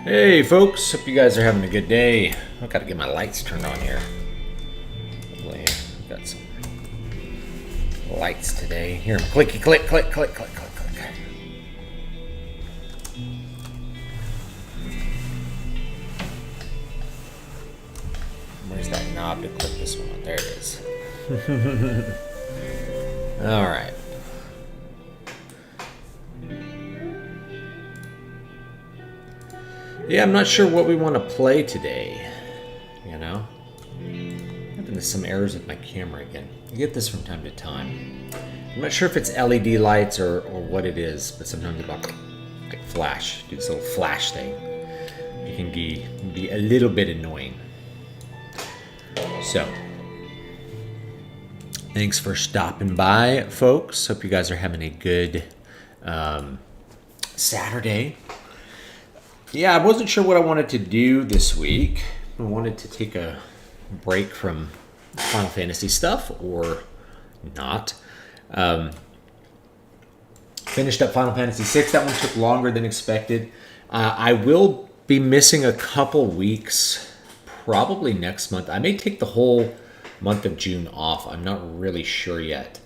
Hey folks, hope you guys are having a good day. I've got to get my lights turned on here. Hopefully, I've got some lights today. Here, clicky click, click, click, click, click, click. Where's that knob to click this one on? There it is. All right. Yeah, I'm not sure what we want to play today, you know? I'm having some errors with my camera again. I get this from time to time. I'm not sure if it's LED lights or what it is, but sometimes it's like flash, do this little flash thing. It can be a little bit annoying. So, thanks for stopping by, folks. Hope you guys are having a good Saturday. Yeah, I wasn't sure what I wanted to do this week. I wanted to take a break from Final Fantasy stuff or not. Finished up Final Fantasy VI. That one took longer than expected. I will be missing a couple weeks, probably next month. I may take the whole month of June off. I'm not really sure yet.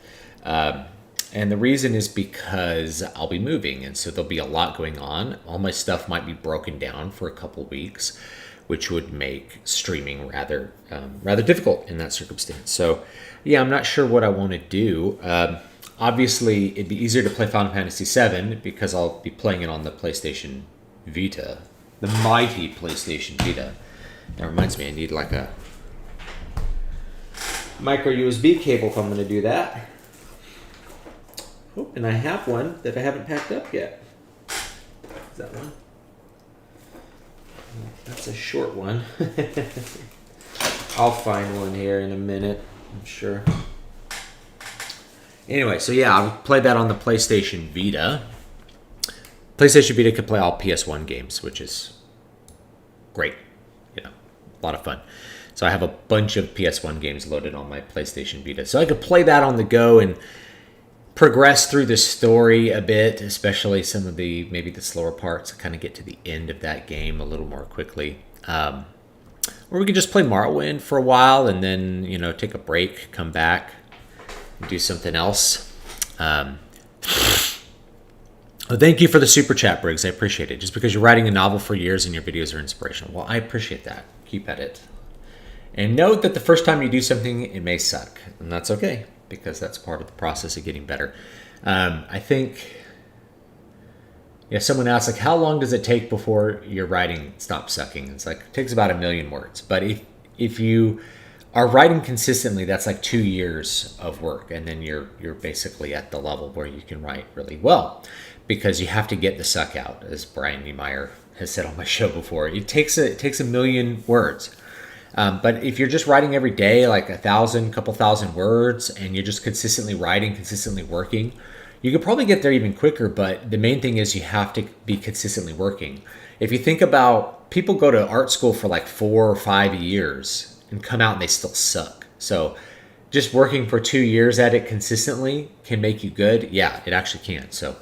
And the reason is because I'll be moving, and so there'll be a lot going on. All my stuff might be broken down for a couple weeks, which would make streaming rather difficult in that circumstance. So, yeah, I'm not sure what I want to do. Obviously, it'd be easier to play Final Fantasy VII because I'll be playing it on the PlayStation Vita, the mighty PlayStation Vita. That reminds me, I need like a micro USB cable if I'm going to do that. Oh, and I have one that I haven't packed up yet. Is that one? That's a short one. I'll find one here in a minute, I'm sure. Anyway, so yeah, I'll play that on the PlayStation Vita. PlayStation Vita can play all PS1 games, which is great. You know, a lot of fun. So I have a bunch of PS1 games loaded on my PlayStation Vita. So I could play that on the go and progress through the story a bit, especially some of maybe the slower parts, kind of get to the end of that game a little more quickly. Or we could just play Morrowind for a while and then, you know, take a break, come back, and do something else. Well, thank you for the super chat, Briggs. I appreciate it. Just because you're writing a novel for years and your videos are inspirational. Well, I appreciate that. Keep at it. And note that the first time you do something, it may suck. And that's okay, because that's part of the process of getting better. I think, someone asks, like, how long does it take before your writing stops sucking? It's like, it takes about 1 million words. But if you are writing consistently, that's like 2 years of work. And then you're basically at the level where you can write really well. Because you have to get the suck out, as Brian Niemeyer has said on my show before. It takes 1 million words. But if you're just writing every day, like couple thousand words, and you're just consistently writing, consistently working, you could probably get there even quicker. But the main thing is you have to be consistently working. If you think about, people go to art school for like 4 or 5 years and come out and they still suck. So just working for 2 years at it consistently can make you good. Yeah, it actually can. So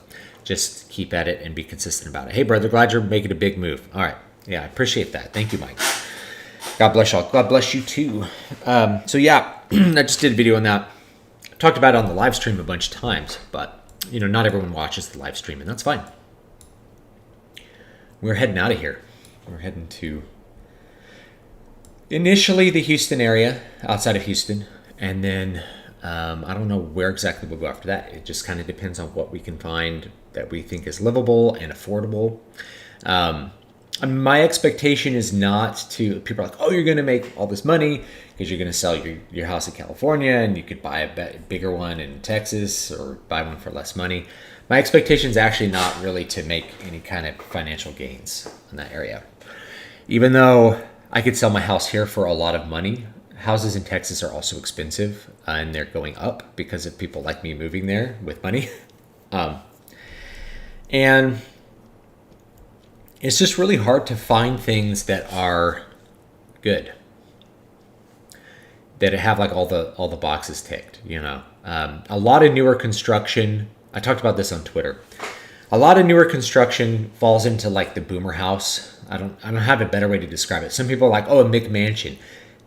just keep at it and be consistent about it. Hey, brother, glad you're making a big move. All right. Yeah, I appreciate that. Thank you, Mike. God bless y'all. God bless you too. So yeah, I just did a video on that. Talked about it on the live stream a bunch of times, but you know, not everyone watches the live stream, and that's fine. We're heading out of here. We're heading to initially the Houston area, outside of Houston, and then I don't know where exactly we'll go after that. It just kind of depends on what we can find that we think is livable and affordable. My expectation is not to, people are like, oh, you're going to make all this money because you're going to sell your house in California and you could buy a bigger one in Texas or buy one for less money. My expectation is actually not really to make any kind of financial gains in that area. Even though I could sell my house here for a lot of money, houses in Texas are also expensive and they're going up because of people like me moving there with money. And it's just really hard to find things that are good, that have like all the boxes ticked, you know. A lot of newer construction, I talked about this on Twitter. A lot of newer construction falls into like the boomer house. I don't have a better way to describe it. Some people are like, oh, a McMansion.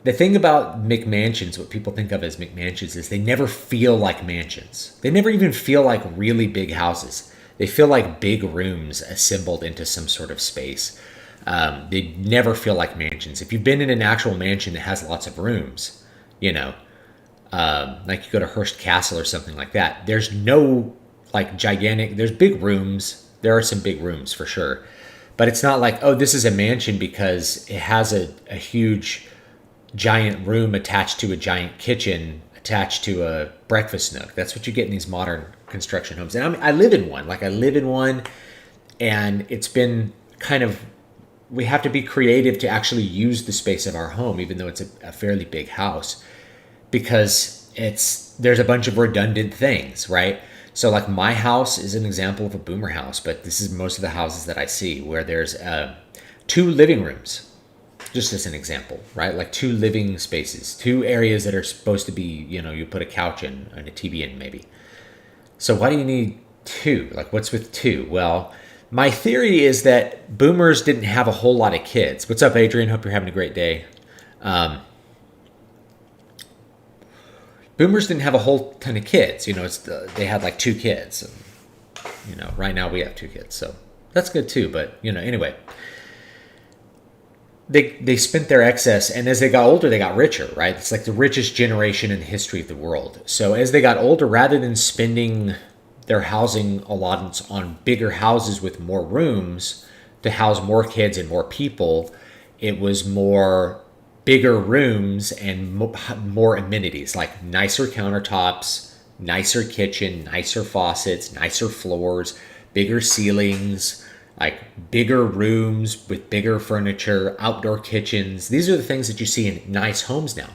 The thing about McMansions, what people think of as McMansions, is they never feel like mansions. They never even feel like really big houses. They feel like big rooms assembled into some sort of space. They never feel like mansions. If you've been in an actual mansion that has lots of rooms, you know, like you go to Hearst Castle or something like that, there's no like gigantic, there's big rooms. There are some big rooms for sure. But it's not like, oh, this is a mansion because it has a huge giant room attached to a giant kitchen attached to a breakfast nook. That's what you get in these modern construction homes. And I live in one. Like I live in one, and it's been kind of, we have to be creative to actually use the space of our home, even though it's a fairly big house, because there's a bunch of redundant things, right? So like my house is an example of a boomer house, but this is most of the houses that I see where there's 2 living rooms, just as an example, right? Like 2 living spaces, 2 areas that are supposed to be, you put a couch in and a TV in maybe. So why do you need 2? Like what's with 2? Well, my theory is that boomers didn't have a whole lot of kids. What's up, Adrian? Hope you're having a great day. Boomers didn't have a whole ton of kids. They had like 2 kids. And, right now we have 2 kids, so that's good too. But anyway, they spent their excess, and as they got older, they got richer. Right? It's like the richest generation in the history of the world. So as they got older, rather than spending their housing allotments on bigger houses with more rooms to house more kids and more people, it was more bigger rooms and more amenities, like nicer countertops, nicer kitchen, nicer faucets, nicer floors, bigger ceilings, like bigger rooms with bigger furniture, outdoor kitchens. These are the things that you see in nice homes now.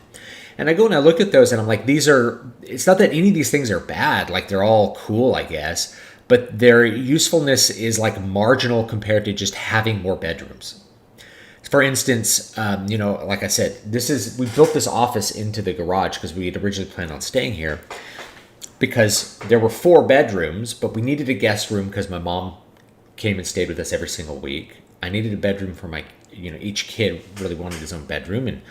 And I go and I look at those and I'm like, it's not that any of these things are bad. Like they're all cool, I guess, but their usefulness is like marginal compared to just having more bedrooms. For instance, like I said, we built this office into the garage because we had originally planned on staying here because there were 4 bedrooms, but we needed a guest room because my mom came and stayed with us every single week. I needed a bedroom for each kid really wanted his own bedroom. And,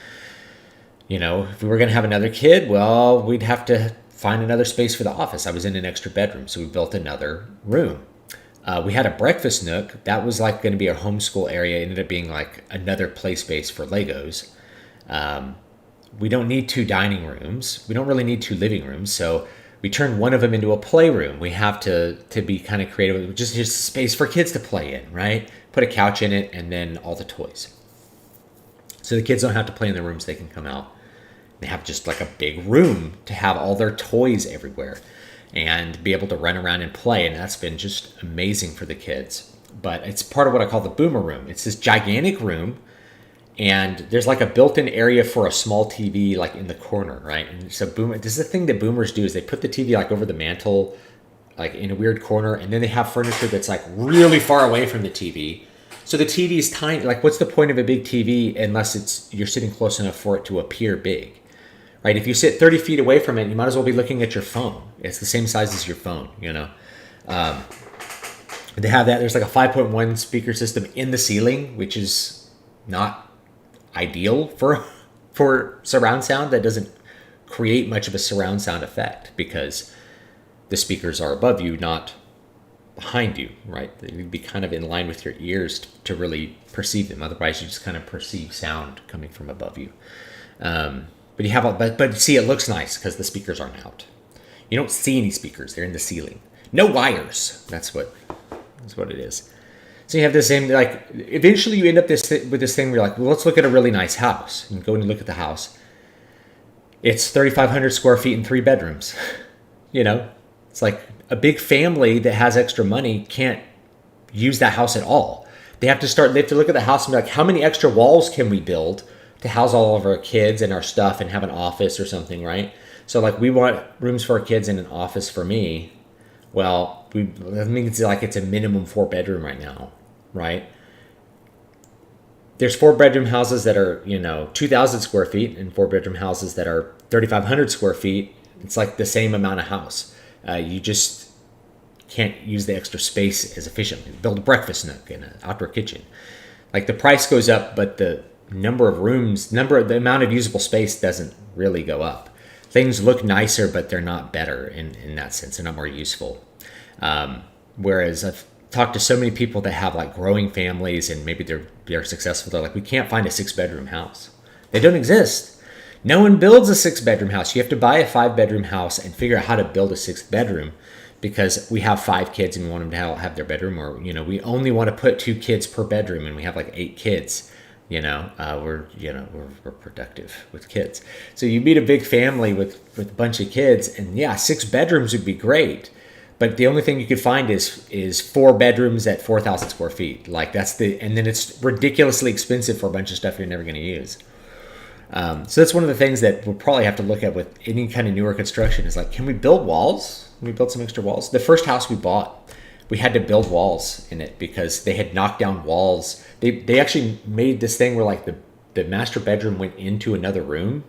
if we were going to have another kid, well, we'd have to find another space for the office. I was in an extra bedroom, so we built another room. We had a breakfast nook. That was like going to be our homeschool area. It ended up being like another play space for Legos. We don't need 2 dining rooms. We don't really need 2 living rooms. So we turned one of them into a playroom. We have to be kind of creative. Just space for kids to play in, right? Put a couch in it and then all the toys. So the kids don't have to play in their rooms. They can come out. They have just like a big room to have all their toys everywhere and be able to run around and play. And that's been just amazing for the kids. But it's part of what I call the boomer room. It's this gigantic room, and there's like a built-in area for a small TV like in the corner, right? And so this is the thing that boomers do, is they put the TV like over the mantle, like in a weird corner, and then they have furniture that's like really far away from the TV. So the TV is tiny. Like, what's the point of a big TV unless you're sitting close enough for it to appear big? Right? If you sit 30 feet away from it, you might as well be looking at your phone. It's the same size as your phone, They have that. There's like a 5.1 speaker system in the ceiling, which is not ideal for surround sound. That doesn't create much of a surround sound effect because the speakers are above you, not behind you, right? They'd be kind of in line with your ears to really perceive them. Otherwise, you just kind of perceive sound coming from above you. But you have, but see, it looks nice because the speakers aren't out. You don't see any speakers; they're in the ceiling. No wires. That's what it is. So you have this same, like, eventually you end up with this thing where you're like, well, let's look at a really nice house. And go and look at the house. It's 3,500 square feet and 3 bedrooms. It's like a big family that has extra money can't use that house at all. They have to look at the house and be like, how many extra walls can we build to house all of our kids and our stuff and have an office or something, right? So like we want rooms for our kids and an office for me. Well, that means like it's a minimum 4-bedroom right now, right? There's 4-bedroom houses that are, 2,000 square feet and 4-bedroom houses that are 3,500 square feet. It's like the same amount of house. You just can't use the extra space as efficiently. Build a breakfast nook and an outdoor kitchen. Like the price goes up, but the number of rooms, the amount of usable space doesn't really go up. Things look nicer, but they're not better in that sense. They're not more useful. Whereas I've talked to so many people that have like growing families and maybe they're successful. They're like, we can't find a 6-bedroom house. They don't exist. No one builds a 6-bedroom house. You have to buy a 5-bedroom house and figure out how to build a 6th bedroom because we have 5 kids and we want them to have their bedroom, or, we only want to put 2 kids per bedroom and we have like 8 kids. We're productive with kids. So you meet a big family with a bunch of kids, and 6 bedrooms would be great. But the only thing you could find is 4 bedrooms at 4,000 square feet. Like and then it's ridiculously expensive for a bunch of stuff you're never going to use. So that's one of the things that we'll probably have to look at with any kind of newer construction is like, can we build walls? Can we build some extra walls? The first house we bought, we had to build walls in it because they had knocked down walls. They actually made this thing where like the master bedroom went into another room.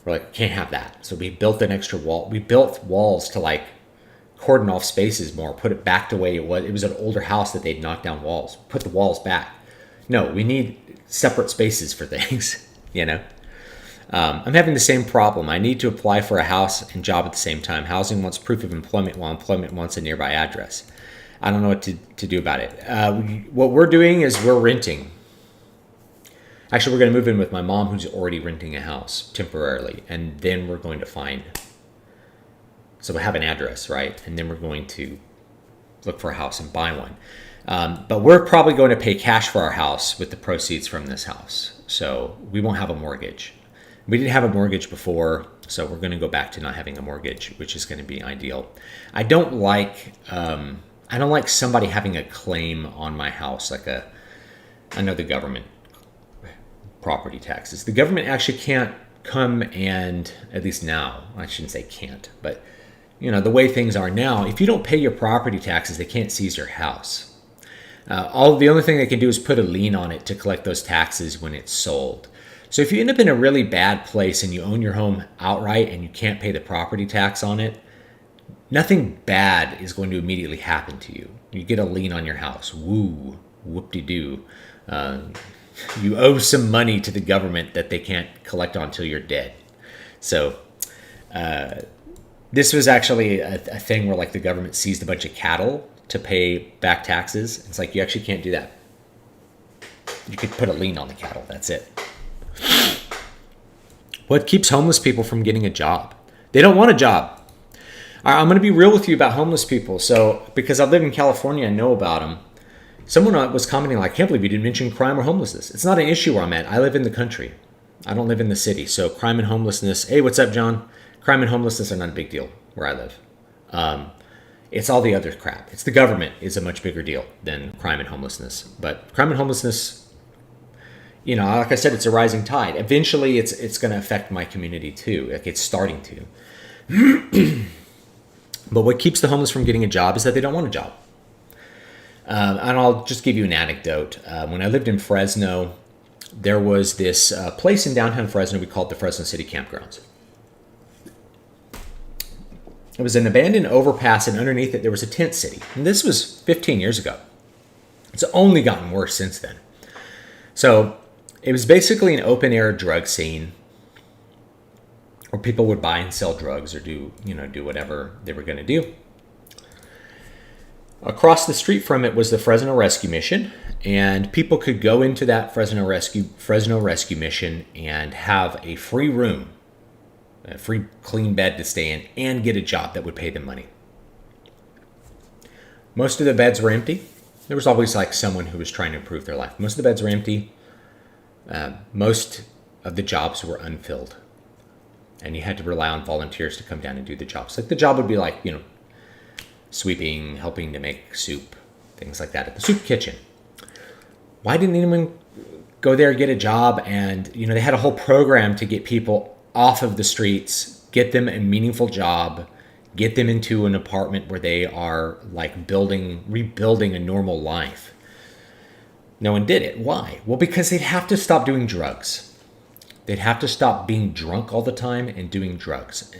We're like, can't have that. So we built an extra wall. We built walls to like cordon off spaces more, put it back the way it was. It was an older house that they'd knocked down walls. Put the walls back. No, we need separate spaces for things, I'm having the same problem. I need to apply for a house and job at the same time. Housing wants proof of employment while employment wants a nearby address. I don't know what to do about it. What we're doing is we're renting. Actually, we're going to move in with my mom, who's already renting a house temporarily. And then we're going to find... So we have an address, right? And then we're going to look for a house and buy one. But we're probably going to pay cash for our house with the proceeds from this house. So we won't have a mortgage. We didn't have a mortgage before, so we're going to go back to not having a mortgage, which is going to be ideal. I don't like somebody having a claim on my house, like I know the government property taxes. The government actually can't come and, at least now, I shouldn't say can't, but the way things are now, if you don't pay your property taxes, they can't seize your house. The only thing they can do is put a lien on it to collect those taxes when it's sold. So if you end up in a really bad place and you own your home outright and you can't pay the property tax on it, nothing bad is going to immediately happen to you. You get a lien on your house. Woo, whoop-de-doo. You owe some money to the government that they can't collect on until you're dead. So this was actually a thing where like the government seized a bunch of cattle to pay back taxes. It's like you actually can't do that. You could put a lien on the cattle. That's it. What keeps homeless people from getting a job? They don't want a job. I'm going to be real with you about homeless people. So, because I live in California and know about them, someone was commenting like, I can't believe you didn't mention crime or homelessness. It's not an issue where I'm at. I live in the country. I don't live in the city. So crime and homelessness, hey, what's up, John? Crime and homelessness are not a big deal where I live. It's all the other crap. It's the government is a much bigger deal than crime and homelessness. But crime and homelessness, like I said, it's a rising tide. Eventually, it's going to affect my community too. Like it's starting to. But what keeps the homeless from getting a job is that they don't want a job. And I'll just give you an anecdote. When I lived in Fresno, there was this place in downtown Fresno we called the Fresno City Campgrounds. It was an abandoned overpass, and underneath it there was a tent city. And this was 15 years ago. It's only gotten worse since then. So it was basically an open-air drug scene where people would buy and sell drugs or do whatever they were going to do. Across the street from it was the Fresno Rescue Mission, and people could go into that Fresno Rescue Mission and have a free room, a free clean bed to stay in, and get a job that would pay them money. Most of the beds were empty. There was always like someone who was trying to improve their life. Most of the beds were empty. Most of the jobs were unfilled, and you had to rely on volunteers to come down and do the jobs. Like the job would be like, sweeping, helping to make soup, things like that at the soup kitchen. Why didn't anyone go there, get a job? And, they had a whole program to get people off of the streets, get them a meaningful job, get them into an apartment where they are like rebuilding a normal life. No one did it. Why? Well, because they'd have to stop doing drugs. They'd have to stop being drunk all the time and doing drugs.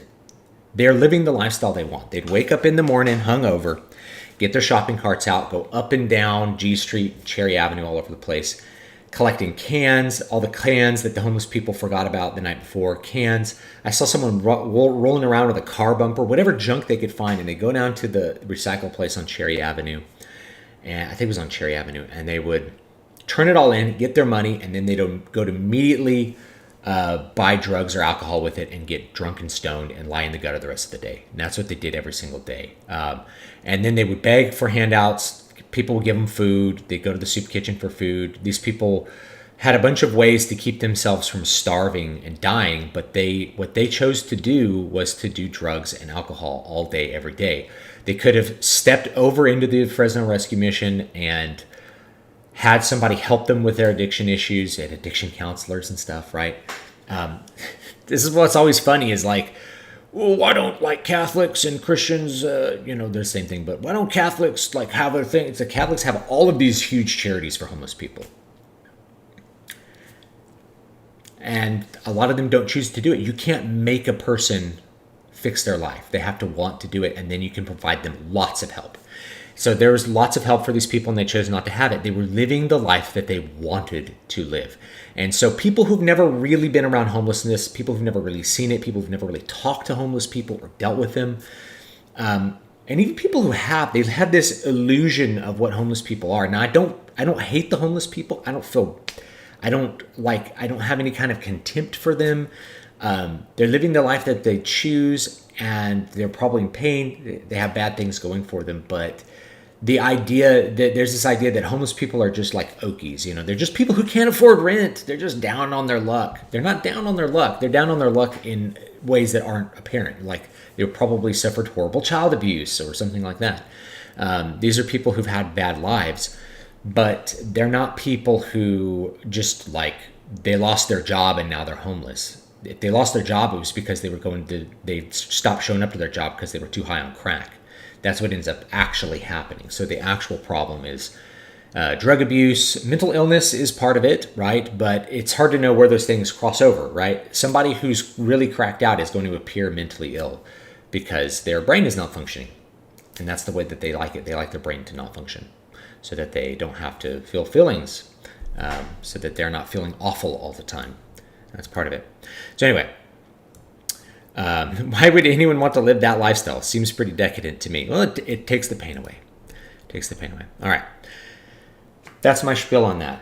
They're living the lifestyle they want. They'd wake up in the morning hungover, get their shopping carts out, go up and down G Street, Cherry Avenue, all over the place, collecting cans, all the cans that the homeless people forgot about the night before, cans. I saw someone rolling around with a car bumper, whatever junk they could find, and they go down to the recycle place on Cherry Avenue, and I think it was on Cherry Avenue, and they would turn it all in, get their money, and then they'd go to immediately buy drugs or alcohol with it and get drunk and stoned and lie in the gutter the rest of the day. And that's what they did every single day. And then they would beg for handouts. People would give them food. They'd go to the soup kitchen for food. These people had a bunch of ways to keep themselves from starving and dying, but what they chose to do was to do drugs and alcohol all day, every day. They could have stepped over into the Fresno Rescue Mission and had somebody help them with their addiction issues, and addiction counselors and stuff, right? This is what's always funny is like, well, why don't like Catholics and Christians, they're the same thing, but why don't Catholics like have their thing? It's like Catholics have all of these huge charities for homeless people. And a lot of them don't choose to do it. You can't make a person fix their life. They have to want to do it, and then you can provide them lots of help. So there was lots of help for these people, and they chose not to have it. They were living the life that they wanted to live. And so people who've never really been around homelessness, people who've never really seen it, people who've never really talked to homeless people or dealt with them, and even people who have, they've had this illusion of what homeless people are. Now, I don't hate the homeless people. I don't have any kind of contempt for them. They're living the life that they choose, and they're probably in pain. They have bad things going for them, but the idea that there's this idea that homeless people are just like Okies, they're just people who can't afford rent. They're just down on their luck. They're not down on their luck. They're down on their luck in ways that aren't apparent. Like they probably suffered horrible child abuse or something like that. These are people who've had bad lives, but they're not people who just they lost their job and now they're homeless. If they lost their job, it was because they stopped showing up to their job because they were too high on crack. That's what ends up actually happening. So the actual problem is drug abuse. Mental illness is part of it, right? But it's hard to know where those things cross over, right? Somebody who's really cracked out is going to appear mentally ill because their brain is not functioning. And that's the way that they like it. They like their brain to not function so that they don't have to feel feelings, so that they're not feeling awful all the time. That's part of it. So anyway, why would anyone want to live that lifestyle? Seems pretty decadent to me. Well, it takes the pain away. All right. That's my spiel on that.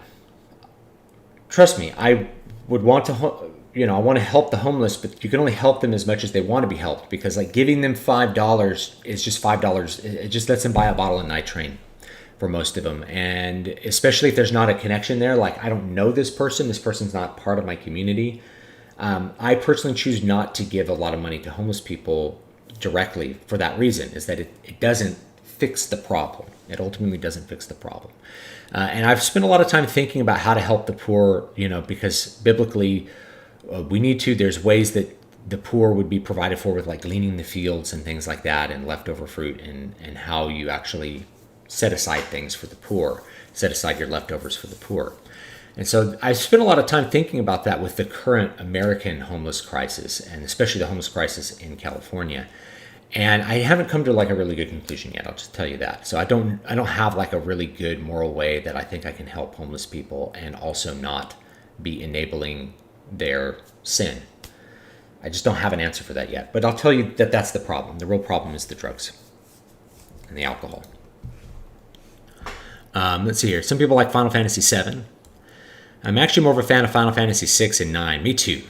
Trust me, I would want to, I want to help the homeless, but you can only help them as much as they want to be helped, because like giving them $5 is just $5. It just lets them buy a bottle of nitrate for most of them. And especially if there's not a connection there, like I don't know this person's not part of my community. I personally choose not to give a lot of money to homeless people directly for that reason, is that it doesn't fix the problem. It ultimately doesn't fix the problem. And I've spent a lot of time thinking about how to help the poor, because biblically we need to, there's ways that the poor would be provided for with like gleaning the fields and things like that, and leftover fruit, and how you actually set aside things for the poor, set aside your leftovers for the poor. And so I spent a lot of time thinking about that with the current American homeless crisis, and especially the homeless crisis in California. And I haven't come to like a really good conclusion yet. I'll just tell you that. So I don't have like a really good moral way that I think I can help homeless people and also not be enabling their sin. I just don't have an answer for that yet. But I'll tell you that that's the problem. The real problem is the drugs and the alcohol. Let's see here. Some people like Final Fantasy 7. I'm actually more of a fan of Final Fantasy 6 and 9. Me too.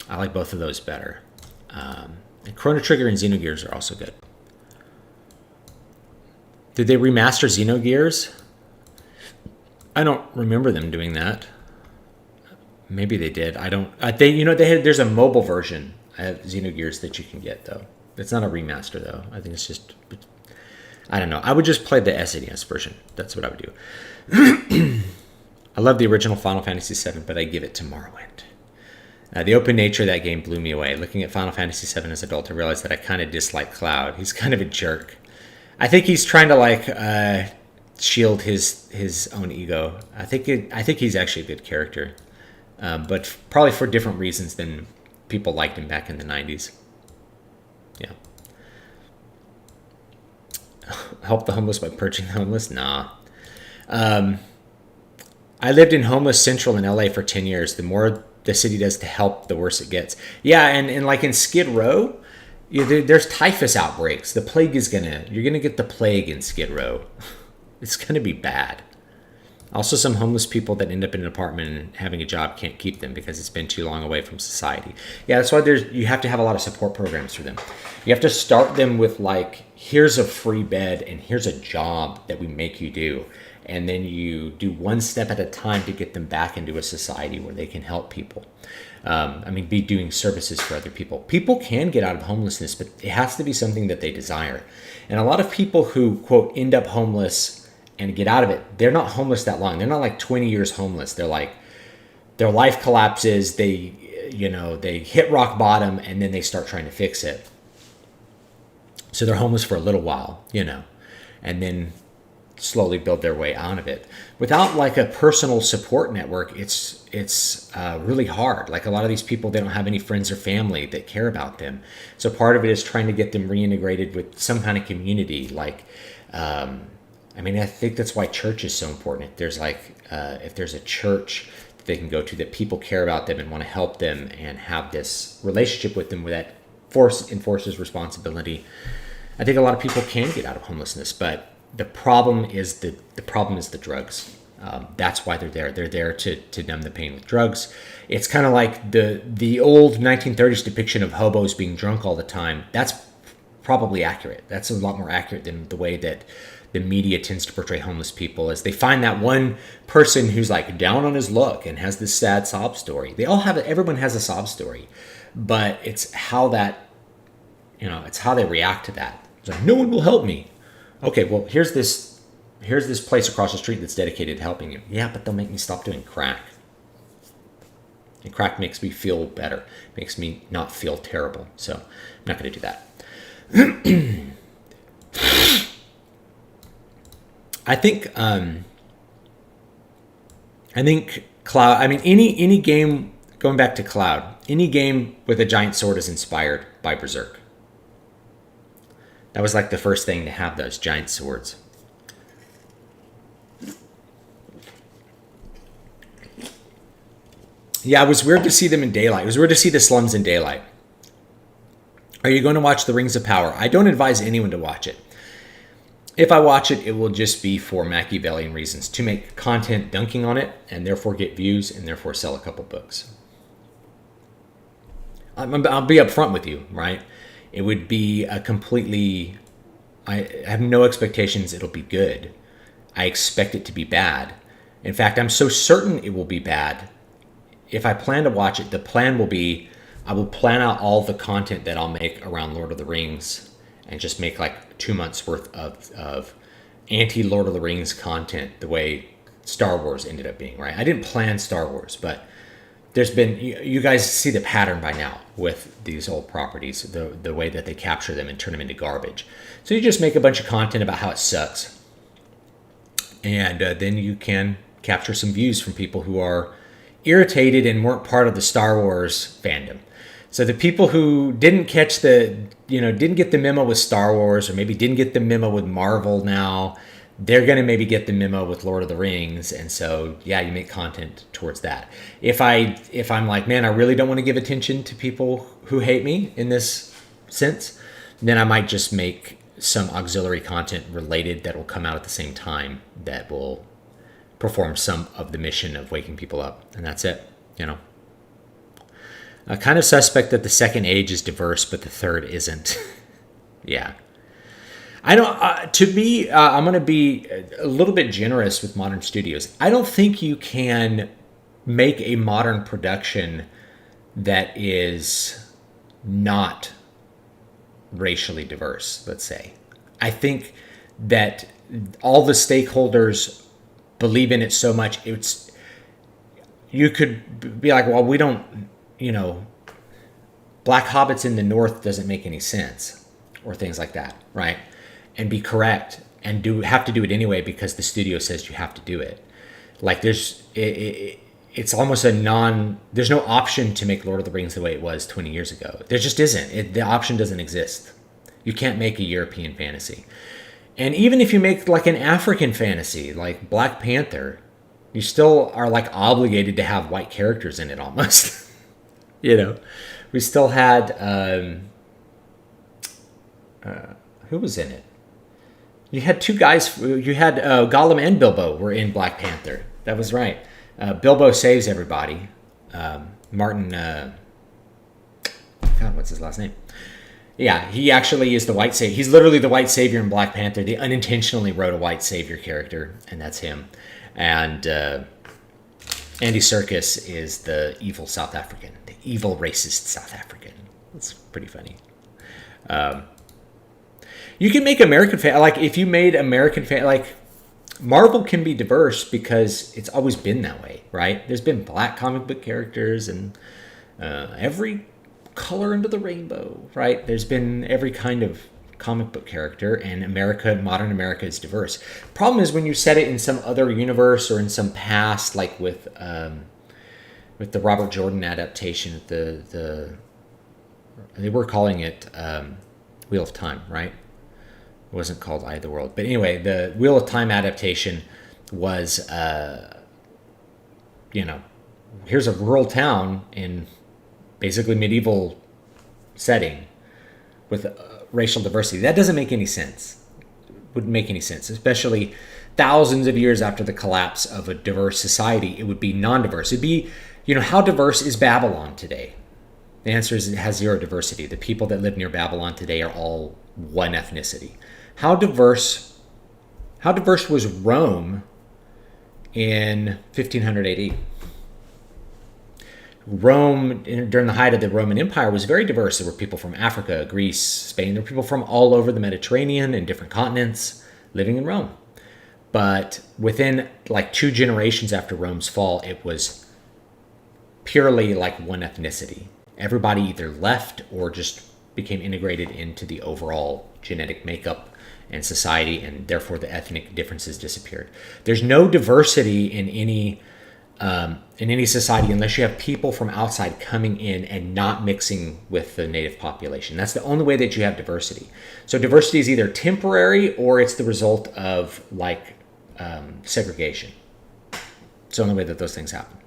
I like both of those better. And Chrono Trigger and Xenogears are also good. Did they remaster Xenogears? I don't remember them doing that. Maybe they did. I don't. There's a mobile version of Xenogears that you can get though. It's not a remaster though. I think it's just. I don't know. I would just play the SNES version. That's what I would do. I love the original Final Fantasy VII, but I give it to Morrowind. The open nature of that game blew me away. Looking at Final Fantasy VII as an adult, I realized that I kind of dislike Cloud. He's kind of a jerk. I think he's trying to shield his own ego. I think he's actually a good character, but probably for different reasons than people liked him back in the 90s. Yeah. help the homeless by purging the homeless? Nah. I lived in homeless central in LA for 10 years. The more the city does to help, the worse it gets. Yeah, and like in Skid Row, there's typhus outbreaks. The plague you're gonna get the plague in Skid Row. It's gonna be bad. Also, some homeless people that end up in an apartment and having a job can't keep them because it's been too long away from society. Yeah, that's why you have to have a lot of support programs for them. You have to start them with like, here's a free bed and here's a job that we make you do. And then you do one step at a time to get them back into a society where they can help people. Be doing services for other people. People can get out of homelessness, but it has to be something that they desire. And a lot of people who, quote, end up homeless and get out of it, they're not homeless that long. They're not like 20 years homeless. They're like, their life collapses, they hit rock bottom, and then they start trying to fix it. So they're homeless for a little while, and then slowly build their way out of it. Without like a personal support network, it's really hard. Like a lot of these people, they don't have any friends or family that care about them. So part of it is trying to get them reintegrated with some kind of community. Like, I think that's why church is so important. If there's a church that they can go to that people care about them and want to help them and have this relationship with them, where that enforces responsibility, I think a lot of people can get out of homelessness. But the problem is the drugs. That's why they're there. They're there to numb the pain with drugs. It's kind of like the old 1930s depiction of hobos being drunk all the time. That's probably accurate. That's a lot more accurate than the way that the media tends to portray homeless people, as they find that one person who's like down on his luck and has this sad sob story. Everyone has a sob story, but it's how it's how they react to that. It's like, no one will help me. Okay, well, here's this place across the street that's dedicated to helping you. Yeah, but they'll make me stop doing crack. And crack makes me feel better, makes me not feel terrible. So I'm not going to do that. I think Cloud. Any game, going back to Cloud, any game with a giant sword is inspired by Berserk. That was like the first thing to have those giant swords. Yeah, it was weird to see them in daylight. It was weird to see the slums in daylight. Are you going to watch The Rings of Power? I don't advise anyone to watch it. If I watch it, it will just be for Machiavellian reasons, to make content dunking on it and therefore get views and therefore sell a couple books. I'll be upfront with you, right? It would be I have no expectations it'll be good. I expect it to be bad. In fact, I'm so certain it will be bad. If I plan to watch it, the plan will be, I will plan out all the content that I'll make around Lord of the Rings and just make like 2 months worth of anti-Lord of the Rings content, the way Star Wars ended up being, right? I didn't plan Star Wars, but there's been, you guys see the pattern by now with these old properties, the way that they capture them and turn them into garbage. So you just make a bunch of content about how it sucks. And then you can capture some views from people who are irritated and weren't part of the Star Wars fandom. So the people who didn't catch didn't get the memo with Star Wars, or maybe didn't get the memo with Marvel now, they're going to maybe get the memo with Lord of the Rings. And so, yeah, you make content towards that. If I'm like, man, I really don't want to give attention to people who hate me in this sense, then I might just make some auxiliary content related that will come out at the same time that will perform some of the mission of waking people up. And that's it, Kind of suspect that the second age is diverse, but the third isn't. Yeah. I don't, I'm going to be a little bit generous with modern studios. I don't think you can make a modern production that is not racially diverse, let's say. I think that all the stakeholders believe in it so much. You could be like, well, we don't, Black Hobbits in the North doesn't make any sense, or things like that, right? And be correct and have to do it anyway because the studio says you have to do it. Like it's almost there's no option to make Lord of the Rings the way it was 20 years ago. There just isn't. The option doesn't exist. You can't make a European fantasy. And even if you make like an African fantasy, like Black Panther, you still are like obligated to have white characters in it almost. You know, we still had, who was in it? You had two guys, you had Gollum and Bilbo were in Black Panther. That was right. Bilbo saves everybody. Martin, God, what's his last name? Yeah, he actually is the white savior. He's literally the white savior in Black Panther. They unintentionally wrote a white savior character, and that's him. And Andy Serkis is the evil South African, the evil racist South African. That's pretty funny. You can make American fan, like if you made American fan, like Marvel can be diverse because it's always been that way, right? There's been black comic book characters and every color under the rainbow, right? There's been every kind of comic book character, and modern America is diverse. Problem is when you set it in some other universe or in some past, like with the Robert Jordan adaptation, they were calling it Wheel of Time, right? It wasn't called Eye of the World, but anyway, the Wheel of Time adaptation was, here's a rural town in basically medieval setting with racial diversity. That doesn't make any sense. Wouldn't make any sense, especially thousands of years after the collapse of a diverse society. It would be non-diverse. It'd be, how diverse is Babylon today? The answer is it has zero diversity. The people that live near Babylon today are all one ethnicity. How diverse was Rome in 1500 AD? Rome, during the height of the Roman Empire, was very diverse. There were people from Africa, Greece, Spain. There were people from all over the Mediterranean and different continents living in Rome. But within like 2 generations after Rome's fall, it was purely like one ethnicity. Everybody either left or just became integrated into the overall genetic makeup and society, and therefore the ethnic differences disappeared. There's no diversity in any society unless you have people from outside coming in and not mixing with the native population. That's the only way that you have diversity. So diversity is either temporary or it's the result of like segregation. It's the only way that those things happen.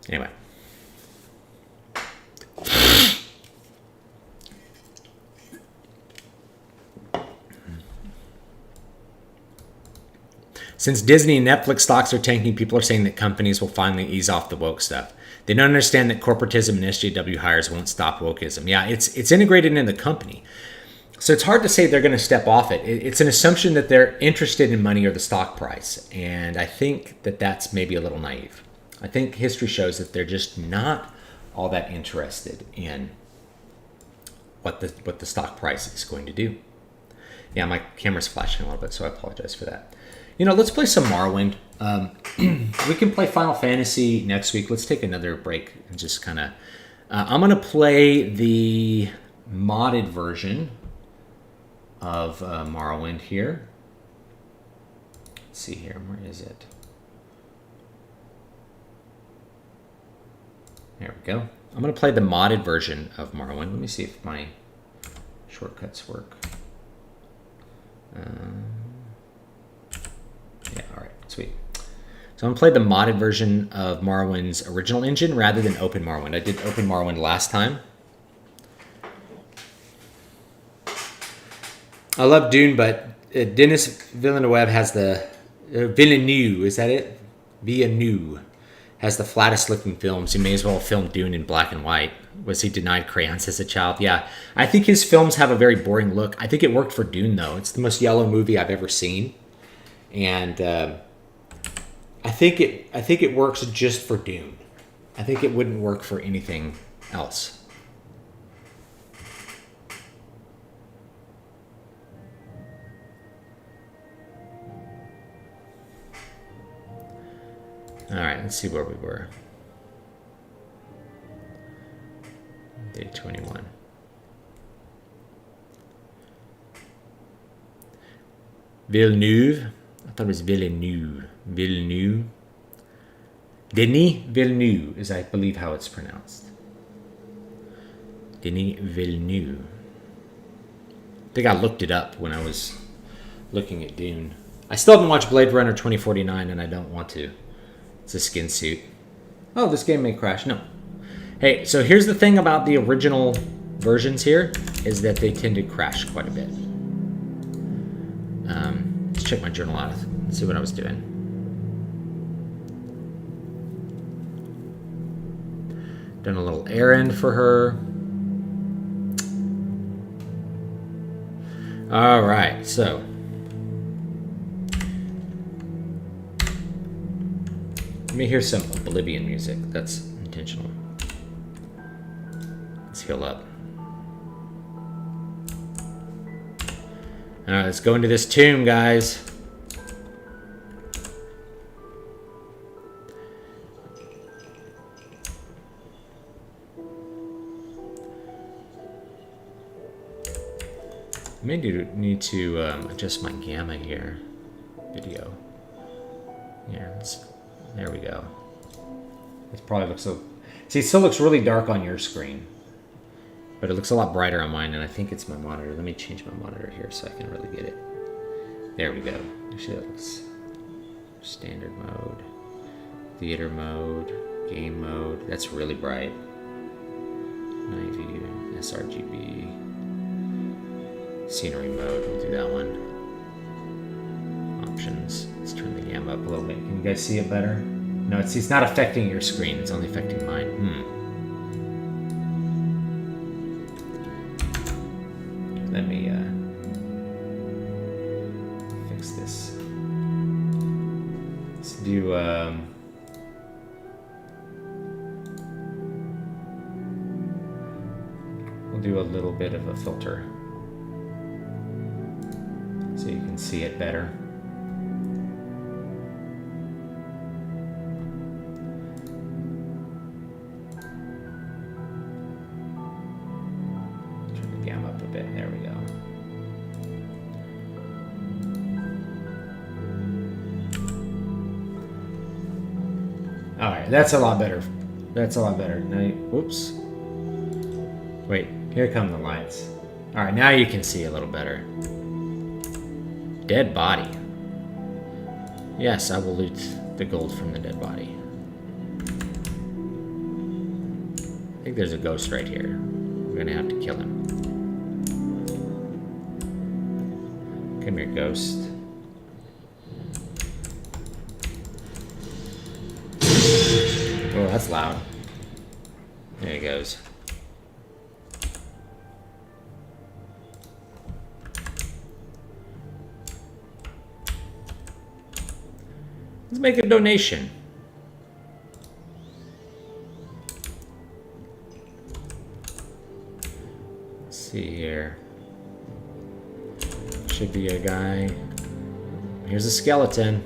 Anyway. Since Disney and Netflix stocks are tanking, people are saying that companies will finally ease off the woke stuff. They don't understand that corporatism and SJW hires won't stop wokeism. Yeah, it's integrated in the company. So it's hard to say they're going to step off it. It's an assumption that they're interested in money or the stock price. And I think that that's maybe a little naive. I think history shows that they're just not all that interested in what the stock price is going to do. Yeah, my camera's flashing a little bit, so I apologize for that. Let's play some Morrowind. We can play Final Fantasy next week. Let's take another break and just kind of... I'm going to play the modded version of Morrowind here. Let's see here. Where is it? There we go. I'm going to play the modded version of Morrowind. Let me see if my shortcuts work. Yeah, all right, sweet. So I'm going to play the modded version of Morrowind's original engine rather than Open Morrowind. I did Open Morrowind last time. I love Dune, but Denis Villeneuve has the... Villeneuve, is that it? Villeneuve has the flattest looking films. He may as well film Dune in black and white. Was he denied crayons as a child? Yeah, I think his films have a very boring look. I think it worked for Dune, though. It's the most yellow movie I've ever seen. And I think it works just for Dune. I think it wouldn't work for anything else. All right, let's see where we were. Day 21. Villeneuve. I thought it was Villeneuve. Villeneuve. Denis Villeneuve is, I believe, how it's pronounced. Denis Villeneuve. I think I looked it up when I was looking at Dune. I still haven't watched Blade Runner 2049, and I don't want to. It's a skin suit. Oh, this game may crash. No. Hey, so here's the thing about the original versions here, is that they tend to crash quite a bit. Let's check my journal out. Let's see what I was doing. Done a little errand for her. All right, so. Let me hear some Oblivion music. That's intentional. Let's heal up. All right, let's go into this tomb, guys. I may need to adjust my gamma here. Video. Here, there we go. It probably looks so... See, it still looks really dark on your screen. But it looks a lot brighter on mine, and I think it's my monitor. Let me change my monitor here so I can really get it. There we go. Actually, that looks... Standard mode. Theater mode. Game mode. That's really bright. Night view. sRGB. Scenery mode. We'll do that one. Options. Let's turn the gamma up a little bit. Can you guys see it better? No, it's not affecting your screen. It's only affecting mine. Let me fix this. Let's do we'll do a little bit of a filter so you can see it better. There we go. All right, that's a lot better. That's a lot better. Now, whoops. Wait, here come the lights. All right, now you can see a little better. Dead body. Yes, I will loot the gold from the dead body. I think there's a ghost right here. We're gonna have to kill him. Come here, ghost. Oh, that's loud. There he goes. Let's make a donation. Let's see here. Should be a guy. Here's a skeleton.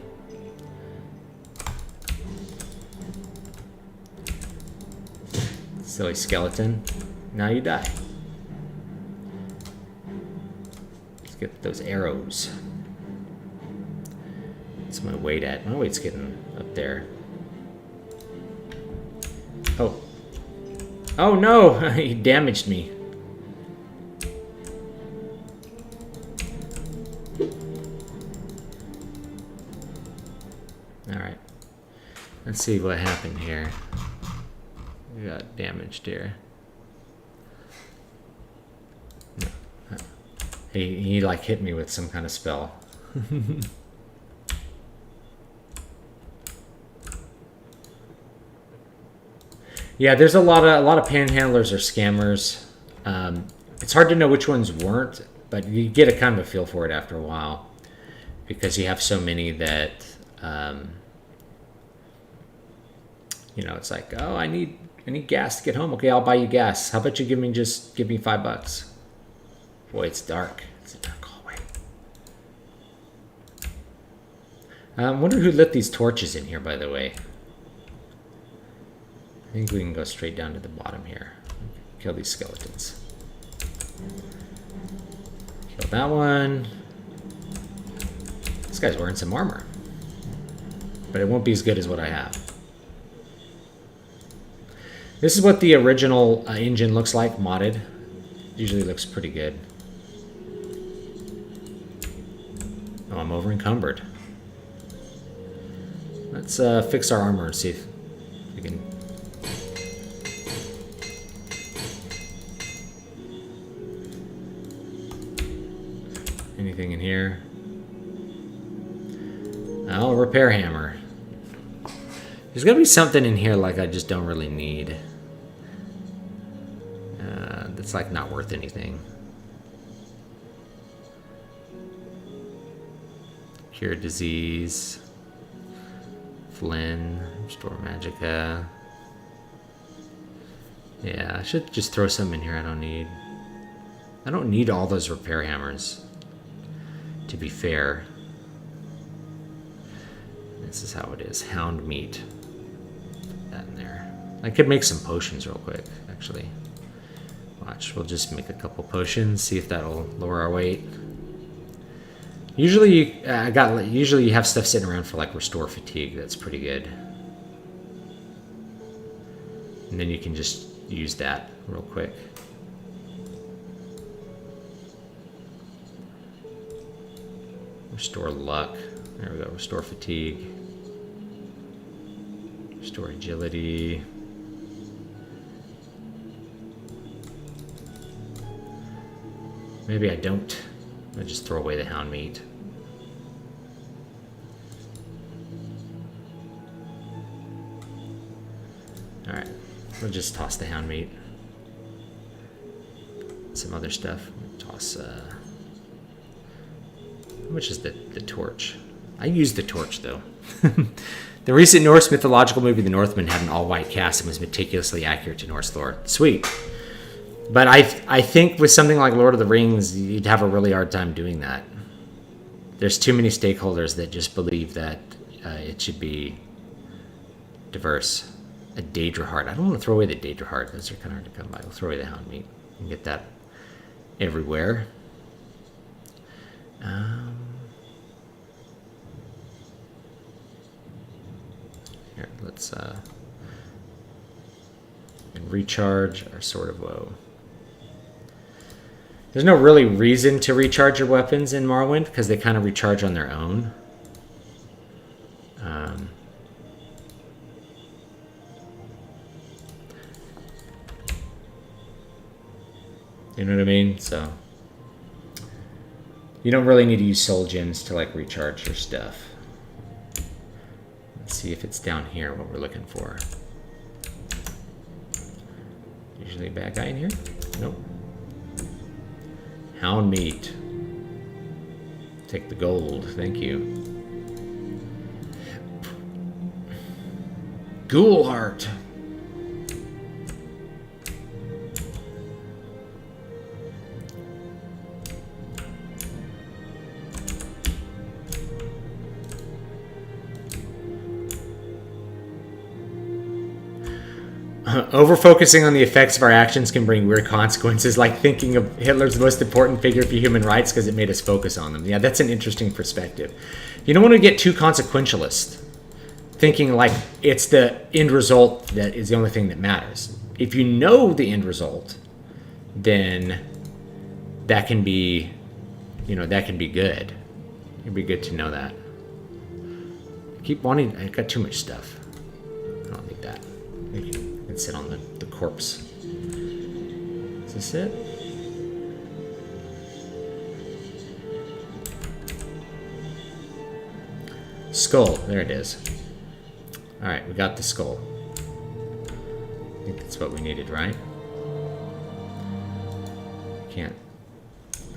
Silly skeleton. Now you die. Let's get those arrows. What's my weight at? My weight's getting up there. Oh. Oh no! He damaged me. Alright. Let's see what happened here. We got damaged here. No. He like hit me with some kind of spell. Yeah, there's a lot of panhandlers or scammers. It's hard to know which ones weren't, but you get a kind of a feel for it after a while because you have so many that you know, it's like, oh, I need gas to get home. Okay, I'll buy you gas. How about you give me $5? Boy, it's dark. It's a dark hallway. I wonder who lit these torches in here, by the way. I think we can go straight down to the bottom here. Kill these skeletons. Kill that one. This guy's wearing some armor. But it won't be as good as what I have. This is what the original engine looks like, modded. Usually looks pretty good. Oh, I'm over encumbered. Let's fix our armor and see if we can. Anything in here? Oh, repair hammer. There's gotta be something in here like I just don't really need. That's like not worth anything. Cure disease. Flynn. Restore magicka. Yeah, I should just throw some in here I don't need. I don't need all those repair hammers, to be fair. This is how it is. Hound meat. Put that in there. I could make some potions real quick, actually. Watch, we'll just make a couple potions, see if that'll lower our weight. Usually, usually you have stuff sitting around for like restore fatigue. That's pretty good. And then you can just use that real quick. Restore luck. There we go. Restore fatigue. Restore agility. Maybe I don't. I just throw away the hound meat. Alright. We'll just toss the hound meat. Some other stuff. We'll toss, how much is the torch? I use the torch, though. The recent Norse mythological movie, The Northman, had an all-white cast and was meticulously accurate to Norse lore. Sweet. But I think with something like Lord of the Rings, you'd have a really hard time doing that. There's too many stakeholders that just believe that it should be diverse. A Daedra heart. I don't want to throw away the Daedra heart. Those are kind of hard to come by. We'll throw away the hound meat. You can get that everywhere. Here, let's recharge our Sword of Woe. There's no really reason to recharge your weapons in Morrowind because they kind of recharge on their own. You know what I mean? So you don't really need to use soul gems to like recharge your stuff. Let's see if it's down here what we're looking for. Usually a bad guy in here? Nope. Hound meat. Take the gold, thank you. Ghoul heart. Over-focusing on the effects of our actions can bring weird consequences, like thinking of Hitler's most important figure for human rights because it made us focus on them. Yeah, that's an interesting perspective. You don't want to get too consequentialist, thinking like it's the end result that is the only thing that matters. If you know the end result, then that can be, that can be good. It'd be good to know that. I keep wanting, I got too much stuff. I don't need that. Thank you. Sit on the corpse. Is this it? Skull. There it is. Alright, we got the skull. I think that's what we needed, right? Can't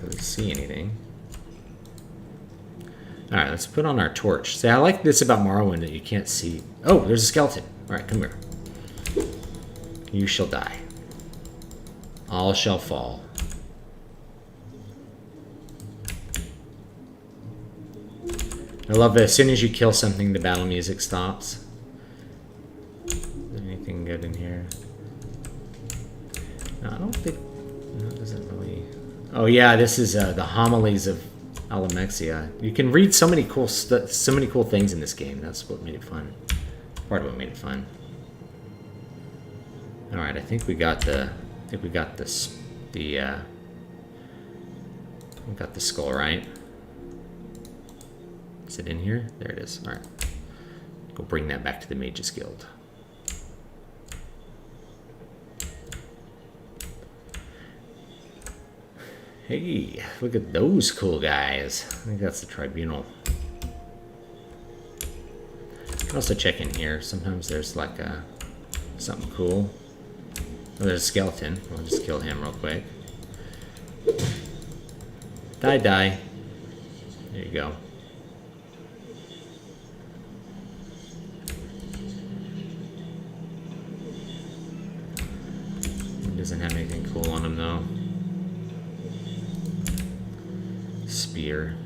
really see anything. Alright, let's put on our torch. See, I like this about Morrowind that you can't see. Oh, there's a skeleton. Alright, come here. You shall die. All shall fall. I love that as soon as you kill something, the battle music stops. Is there anything good in here? No, I don't think... No, it doesn't really... Oh yeah, this is the homilies of Alamexia. You can read so many cool things in this game. That's what made it fun. Part of what made it fun. All right, I think we got the skull, right? Is it in here? There it is. All right. Go bring that back to the Mages Guild. Hey, look at those cool guys. I think that's the Tribunal. You can also check in here. Sometimes there's like something cool. Oh, there's a skeleton. I'll just kill him real quick. Die, die. There you go. He doesn't have anything cool on him though. Spear.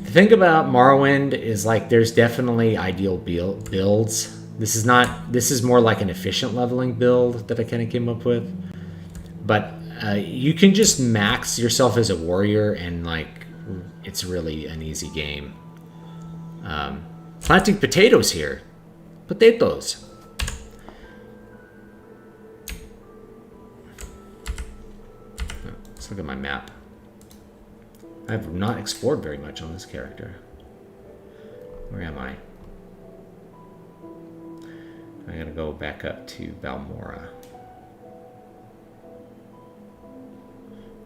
The thing about Morrowind is like there's definitely ideal builds. This is more like an efficient leveling build that I kind of came up with. But you can just max yourself as a warrior and like it's really an easy game. Planting potatoes here. Potatoes. Let's look at my map. I have not explored very much on this character. Where am I? I gotta go back up to Balmora.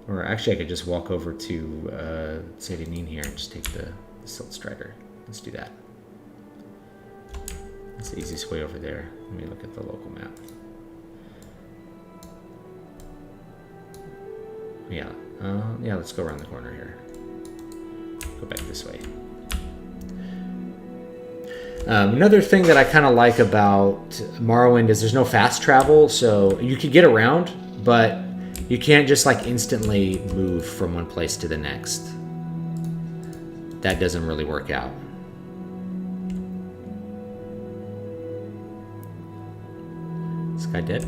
Or actually I could just walk over to Sedanin here and just take the Silt Strider. Let's do that. That's the easiest way over there. Let me look at the local map. Yeah, yeah, let's go around the corner here. Go back this way. Another thing that I kind of like about Morrowind is there's no fast travel, so you could get around, but you can't just like instantly move from one place to the next. That doesn't really work out. Is this guy dead?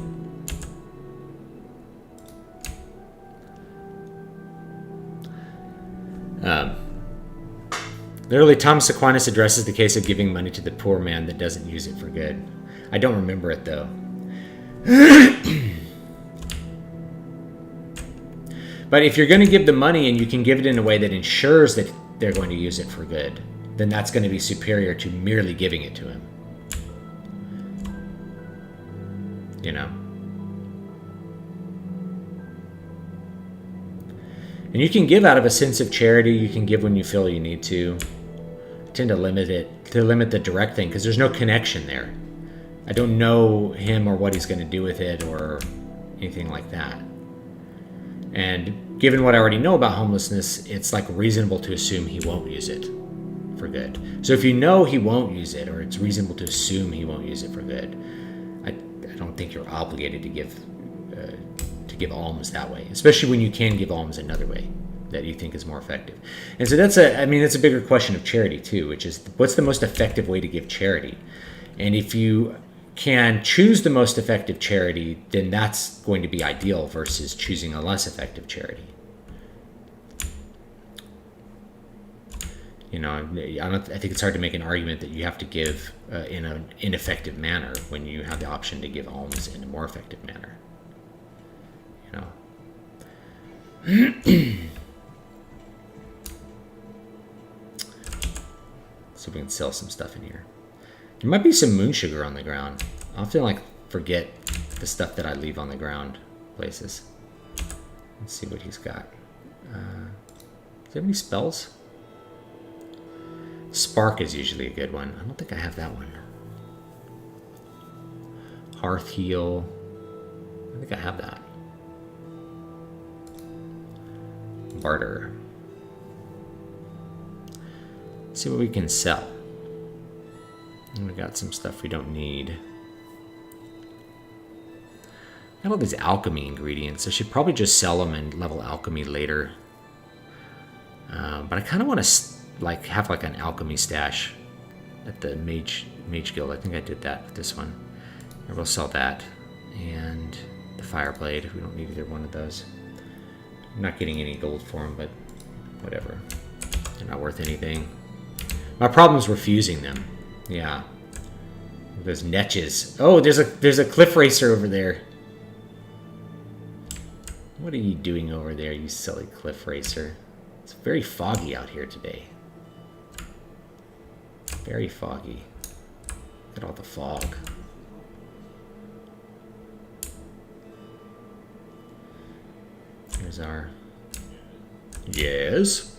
Literally, Thomas Aquinas addresses the case of giving money to the poor man that doesn't use it for good. I don't remember it, though. But if you're going to give the money and you can give it in a way that ensures that they're going to use it for good, then that's going to be superior to merely giving it to him. You know? And you can give out of a sense of charity. You can give when you feel you need to. I tend to limit it, to limit the direct thing, because there's no connection there. I don't know him or what he's going to do with it or anything like that. And given what I already know about homelessness, it's like reasonable to assume he won't use it for good. So if you know he won't use it, or it's reasonable to assume he won't use it for good, I don't think you're obligated to give alms that way, especially when you can give alms another way that you think is more effective. And so that's a bigger question of charity too, which is what's the most effective way to give charity? And if you can choose the most effective charity, then that's going to be ideal versus choosing a less effective charity. You know, I think it's hard to make an argument that you have to give in an ineffective manner when you have the option to give alms in a more effective manner. You know. So we can sell some stuff in here. There might be some moon sugar on the ground. I often like forget the stuff that I leave on the ground places. Let's see what he's got. Does he have any spells? Spark is usually a good one. I don't think I have that one. Hearth heal. I think I have that. Barter. Let's see what we can sell. And we got some stuff we don't need. Got all these alchemy ingredients. I should probably just sell them and level alchemy later. But I kind of want to like have like an alchemy stash at the Mage Guild. I think I did that with this one. I will sell that and the Fireblade. We don't need either one of those. I'm not getting any gold for them, but whatever. They're not worth anything. My problem is refusing them. Yeah. Those netches. Oh, there's a cliff racer over there. What are you doing over there, you silly cliff racer? It's very foggy out here today. Very foggy. Look at all the fog. Here's our... Yes?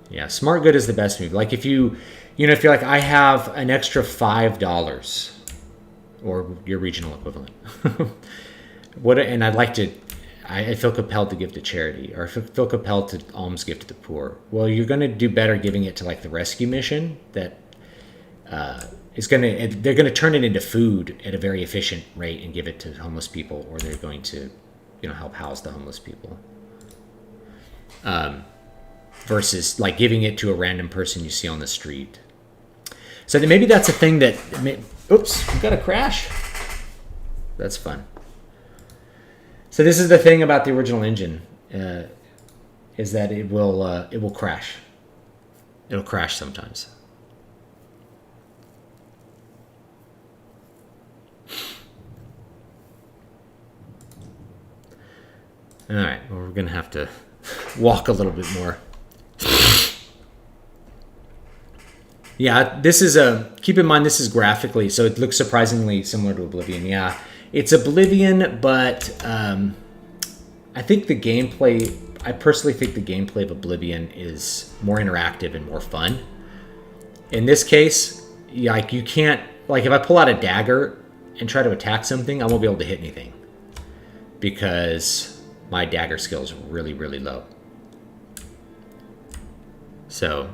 Yeah, smart good is the best move. Like if you know, if you're like, I have an extra $5 or your regional equivalent. And I'd like to, I feel compelled to give to charity, or I feel compelled to alms give to the poor. Well, you're going to do better giving it to like the rescue mission that they're going to turn it into food at a very efficient rate and give it to homeless people, or they're going to, help house the homeless people. Versus like giving it to a random person you see on the street. So maybe that's a thing that, oops, we got a crash. That's fun. So this is the thing about the original engine, is that it will crash. It'll crash sometimes. All right, well, we're gonna have to walk a little bit more. Yeah, this is keep in mind this is graphically, so it looks surprisingly similar to Oblivion. Yeah, it's Oblivion, but I think the gameplay, I personally think the gameplay of Oblivion is more interactive and more fun. In this case, like you can't, like if I pull out a dagger and try to attack something, I won't be able to hit anything because my dagger skill is really, really low. So,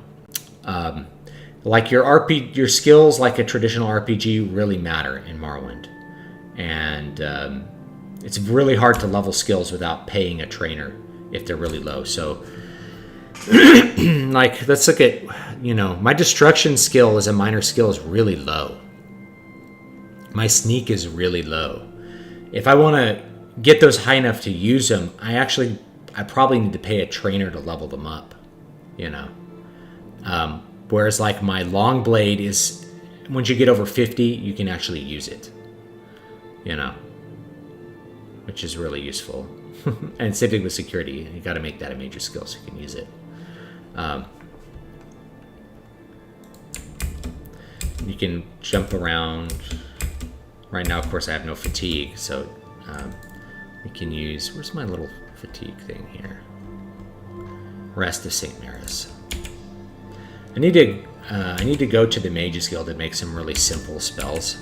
like your skills, like a traditional RPG, really matter in Morrowind, and it's really hard to level skills without paying a trainer if they're really low. So, like let's look at, my destruction skill as a minor skill is really low. My sneak is really low. If I want to get those high enough to use them, I probably need to pay a trainer to level them up, whereas like my long blade is, once you get over 50, you can actually use it, which is really useful. And same thing with security. You got to make that a major skill so you can use it. You can jump around. Right now, of course, I have no fatigue, so we can use, where's my little fatigue thing here? Rest of St. Maris. I need to go to the Mage's Guild and make some really simple spells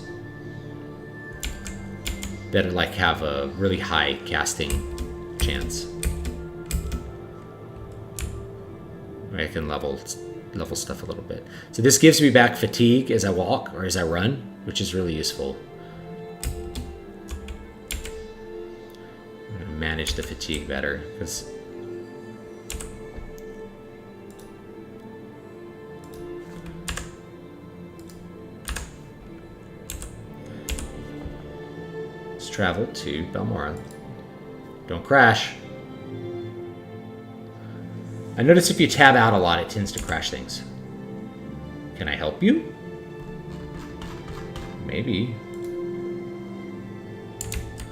that like have a really high casting chance. I can level stuff a little bit. So this gives me back fatigue as I walk or as I run, which is really useful. I'm gonna manage the fatigue better because travel to Balmora. Don't crash. I notice if you tab out a lot, it tends to crash things. Can I help you? Maybe.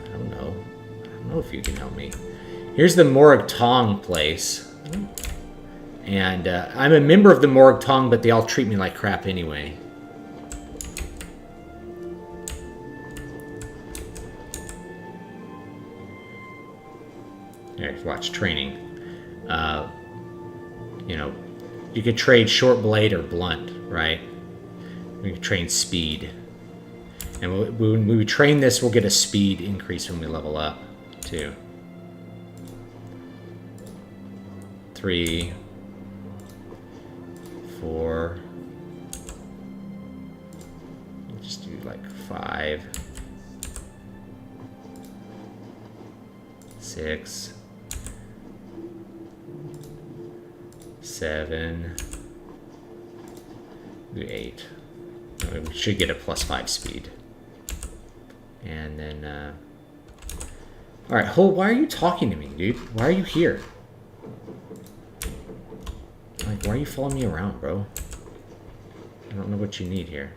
I don't know if you can help me. Here's the Morag Tong place. And I'm a member of the Morag Tong, but they all treat me like crap anyway. Watch training. You could trade short blade or blunt, right? We can train speed. And when we train this, we'll get a speed increase when we level up, too. 3, 4. Just do like 5, 6, 7, 8. We should get a +5 speed. And then, all right, why are you talking to me, dude? Why are you here? Like, why are you following me around, bro? I don't know what you need here.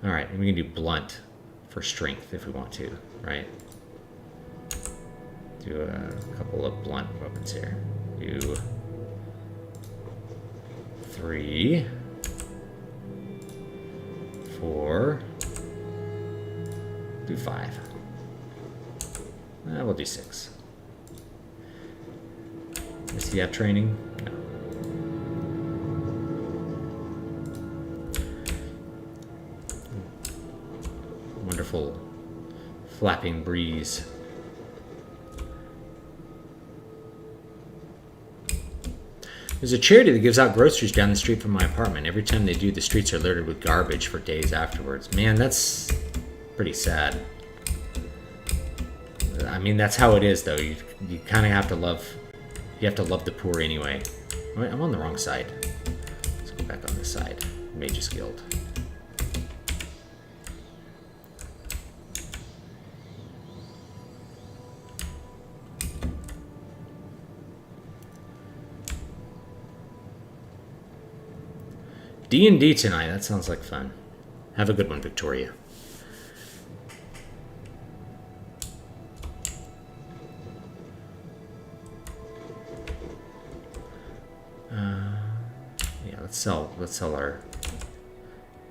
All right, and we can do blunt for strength if we want to, right? Do a couple of blunt weapons here. Do 3, 4, do 5. We'll do 6. Does he have training? No. Wonderful flapping breeze. There's a charity that gives out groceries down the street from my apartment. Every time they do, the streets are littered with garbage for days afterwards. Man, that's pretty sad. I mean, that's how it is, though. You kind of have to love... You have to love the poor anyway. Wait, I'm on the wrong side. Let's go back on this side. Mage's Guild. D&D tonight. That sounds like fun. Have a good one, Victoria. Yeah, let's sell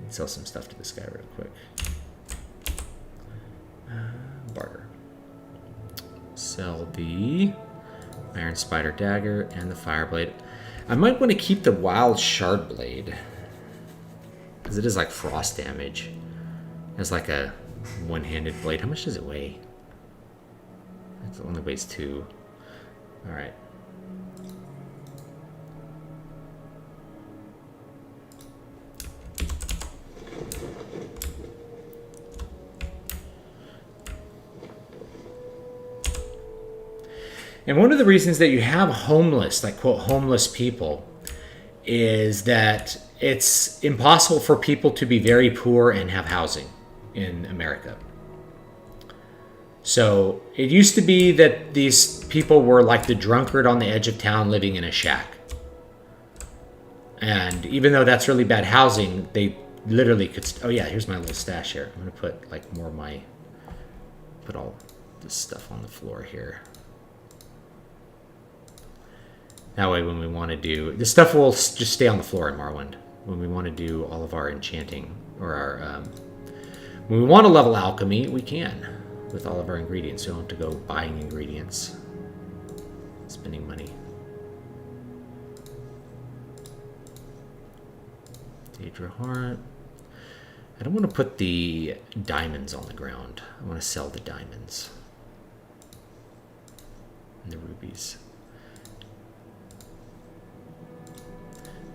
some stuff to this guy real quick. Barter. Sell the Iron Spider Dagger and the Fire Blade. I might want to keep the Wild Shard Blade, because it is like frost damage. It's like a one-handed blade. How much does it weigh? It only weighs 2. Alright. And one of the reasons that you have homeless, like quote, homeless people, is that it's impossible for people to be very poor and have housing in America. So it used to be that these people were like the drunkard on the edge of town living in a shack. And even though that's really bad housing, they literally could... Oh yeah, here's my little stash here. I'm going to put like more of my... Put all this stuff on the floor here. That way when we want to do... This stuff will just stay on the floor in Morrowind. When we want to do all of our enchanting, or our... when we want to level alchemy, we can. With all of our ingredients. We don't have to go buying ingredients. Spending money. Daedra Heart. I don't want to put the diamonds on the ground. I want to sell the diamonds. And the rubies.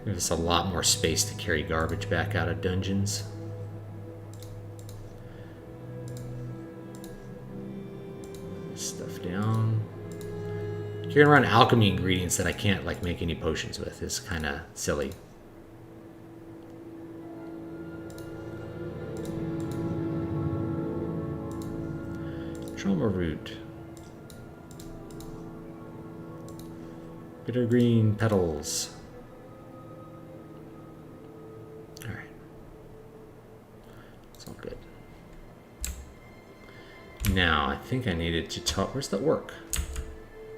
Give us a lot more space to carry garbage back out of dungeons. Stuff down. Carrying around alchemy ingredients that I can't like make any potions with is kind of silly. Trauma root. Bitter green petals. Alright. It's all good. Now, I think I needed to talk. Where's the orc?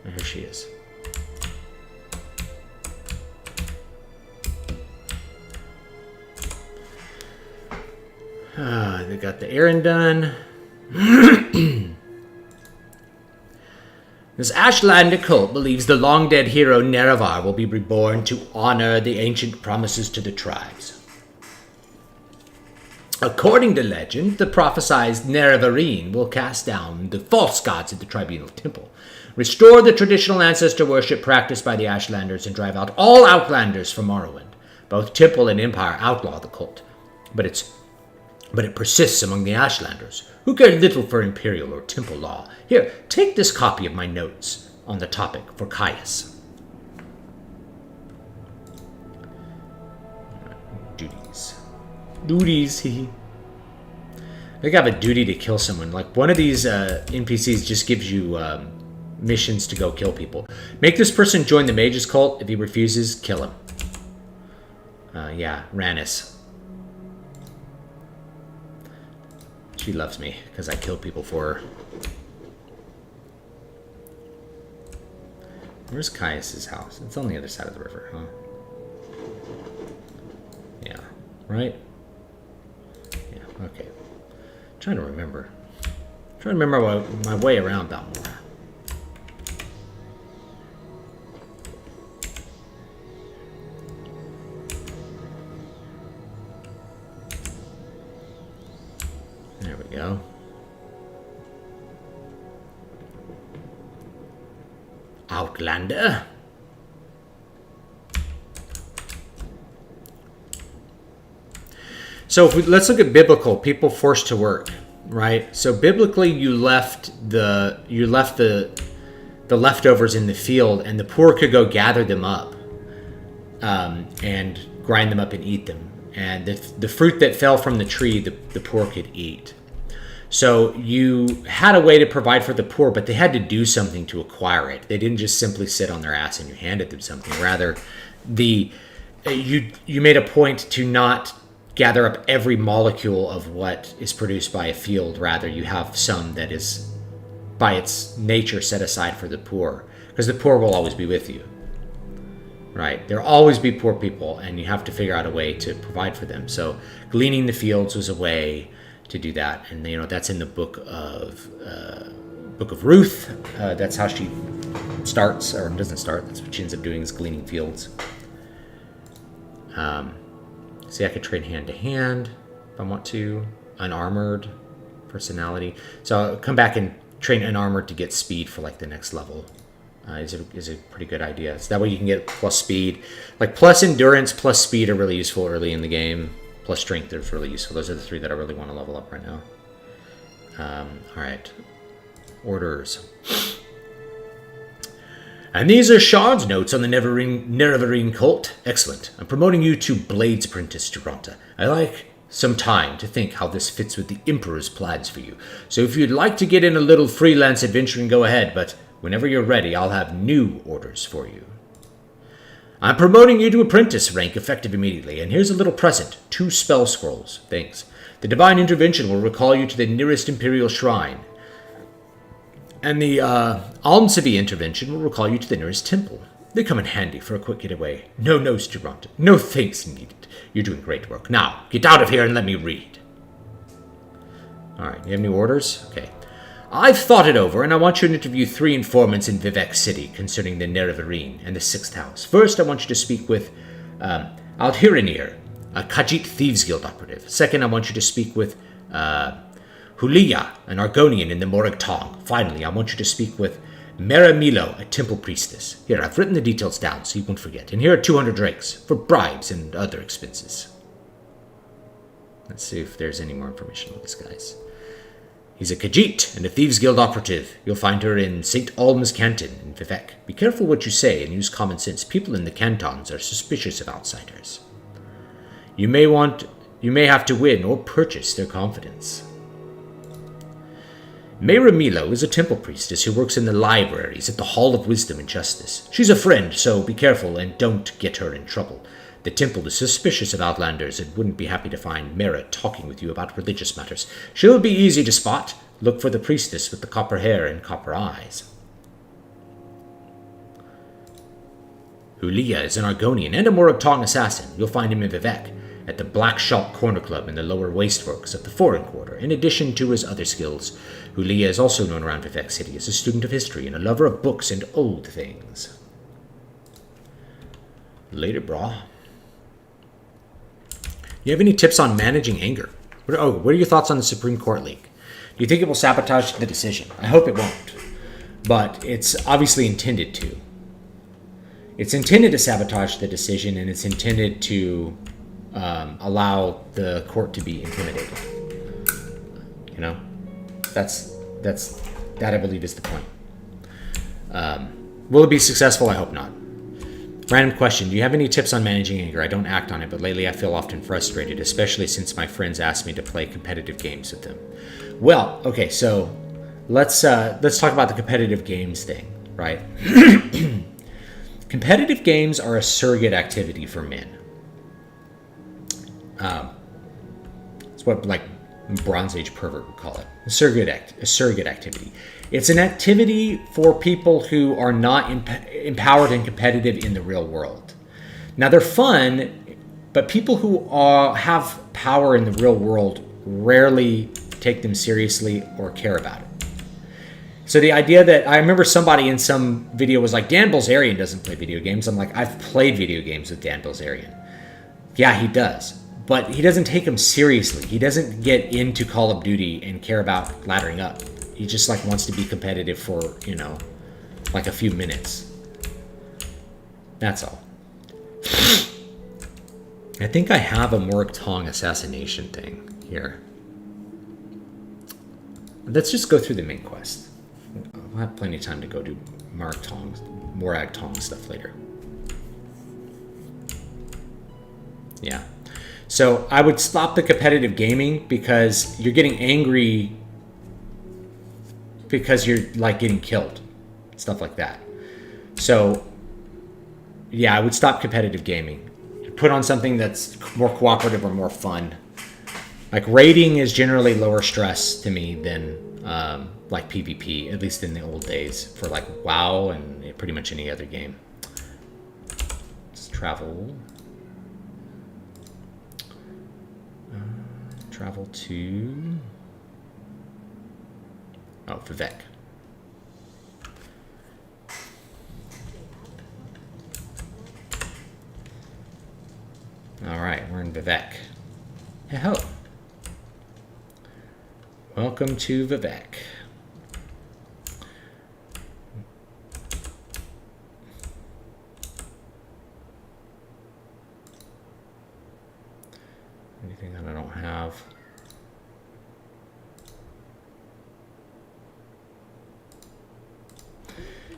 Oh, here she is. They got the errand done. This Ashlander cult believes the long-dead hero Nerevar will be reborn to honor the ancient promises to the tribes. According to legend, the prophesied Nerevarine will cast down the false gods at the tribunal temple, restore the traditional ancestor worship practiced by the Ashlanders, and drive out all Outlanders from Morrowind. Both temple and empire outlaw the cult, but it persists among the Ashlanders, who care little for imperial or temple law. Here, take this copy of my notes on the topic for Caius. Duties, I think I have a duty to kill someone. Like, one of these NPCs just gives you missions to go kill people. Make this person join the mage's cult. If he refuses, kill him. Yeah, Rannis. She loves me because I kill people for her. Where's Caius's house? It's on the other side of the river, huh? Yeah, right? Yeah, okay. I'm trying to remember. I'm trying to remember my way around Balmora. There we go. Outlander. So let's look at biblical people forced to work, right? So biblically, you left the leftovers in the field, and the poor could go gather them up and grind them up and eat them. And the fruit that fell from the tree, the poor could eat. So you had a way to provide for the poor, but they had to do something to acquire it. They didn't just simply sit on their ass and you handed them something. Rather, you made a point to not gather up every molecule of what is produced by a field. Rather, you have some that is, by its nature, set aside for the poor, because the poor will always be with you. Right? There'll always be poor people, and you have to figure out a way to provide for them. So gleaning the fields was a way to do that, and that's in the book of Ruth. That's how she starts, or doesn't start. That's what she ends up doing, is gleaning fields. See, I could trade hand to hand if I want to. Unarmored personality. So I'll come back and train unarmored to get speed for like the next level. Is a pretty good idea. So that way you can get plus speed. Like plus endurance, plus speed are really useful early in the game. Plus strength is really useful. Those are the three that I really want to level up right now. All right. Orders. And these are Shard's notes on the Nerevarine cult. Excellent. I'm promoting you to Blades Apprentice, Duranta. I like some time to think how this fits with the Emperor's plans for you. So if you'd like to get in a little freelance adventuring, go ahead, but whenever you're ready, I'll have new orders for you. I'm promoting you to Apprentice rank effective immediately, and here's a little present. 2 spell scrolls. Thanks. The Divine Intervention will recall you to the nearest Imperial Shrine. And the Almsevy Intervention will recall you to the nearest temple. They come in handy for a quick getaway. No notes, Duranta. No thanks needed. You're doing great work. Now, get out of here and let me read. Alright, you have any orders? Okay. I've thought it over, and I want you to interview 3 informants in Vivek City concerning the Nerevarine and the 6th House. First, I want you to speak with Aldhirinir, a Khajiit Thieves Guild operative. Second, I want you to speak with Hulia, an Argonian in the Morag Tong. Finally, I want you to speak with Mera Milo, a temple priestess. Here, I've written the details down so you won't forget. And here are 200 drakes for bribes and other expenses. Let's see if there's any more information on these guys. He's a Khajiit and a Thieves Guild operative. You'll find her in St. Alm's Canton in Vivek. Be careful what you say and use common sense. People in the cantons are suspicious of outsiders. You may have to win or purchase their confidence. Mera Milo is a temple priestess who works in the libraries at the Hall of Wisdom and Justice. She's a friend, so be careful and don't get her in trouble. The temple is suspicious of outlanders and wouldn't be happy to find Mera talking with you about religious matters. She'll be easy to spot. Look for the priestess with the copper hair and copper eyes. Hulia is an Argonian and a Morag assassin. You'll find him in Vivek, at the Black Shot Corner Club in the lower wasteworks of the Foreign Quarter. In addition to his other skills, Hulia is also known around Vivek City as a student of history and a lover of books and old things. Later, brah. You have any tips on managing anger? What are your thoughts on the Supreme Court leak? Do you think it will sabotage the decision? I hope it won't. But it's obviously intended to. It's intended to sabotage the decision, and it's intended to allow the court to be intimidated. You know? That I believe is the point. Will it be successful? I hope not. Random question. Do you have any tips on managing anger? I don't act on it, but lately I feel often frustrated, especially since my friends ask me to play competitive games with them. Well, okay, so let's talk about the competitive games thing, right? Competitive games are a surrogate activity for men. It's what, like, Bronze Age pervert would call it. A surrogate activity. It's an activity for people who are not empowered and competitive in the real world. Now, they're fun, but people who have power in the real world rarely take them seriously or care about it. So the idea that, I remember somebody in some video was like, Dan Bilzerian doesn't play video games. I'm like, I've played video games with Dan Bilzerian. Yeah, he does. But he doesn't take them seriously. He doesn't get into Call of Duty and care about laddering up. He just like wants to be competitive for, you know, like a few minutes. That's all. I think I have a Morg Tong assassination thing here. Let's just go through the main quest. We'll have plenty of time to go do Morag Tong stuff later. Yeah. So I would stop the competitive gaming because you're getting angry because you're like getting killed. Stuff like that. So yeah, I would stop competitive gaming. Put on something that's more cooperative or more fun. Like raiding is generally lower stress to me than like PvP, at least in the old days, for like WoW and pretty much any other game. Let's travel. Travel to... Oh, Vivek. All right, we're in Vivek. Hello. Welcome to Vivek. Anything that I don't have?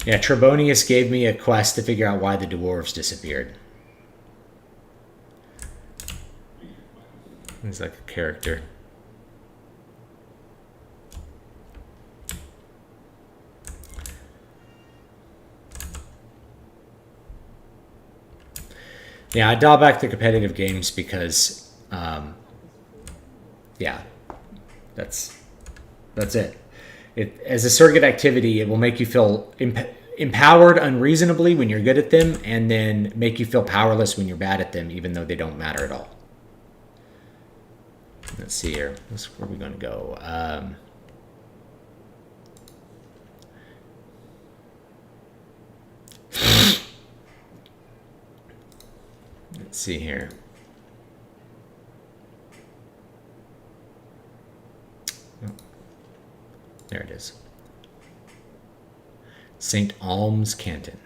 Yeah, Trebonius gave me a quest to figure out why the dwarves disappeared. He's like a character. Yeah, I dial back the competitive games because, yeah, that's it. As a surrogate activity, it will make you feel empowered unreasonably when you're good at them, and then make you feel powerless when you're bad at them, even though they don't matter at all. Let's see here. Where are we going to go? Let's see here. Oh, there it is. St. Alm's Canton.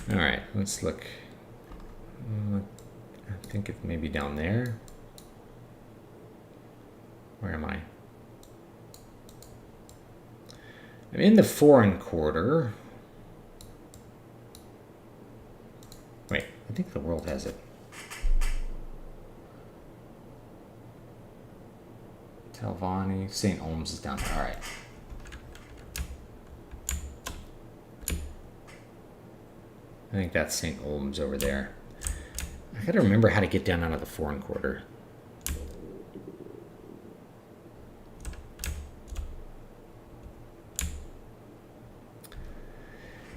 All right, let's look. I think it may be down there. Where am I? I'm in the foreign quarter. Wait, I think the world has it. Talvani, St. Olms is down there. All right. I think that's St. Olms over there. I gotta remember how to get down out of the foreign quarter.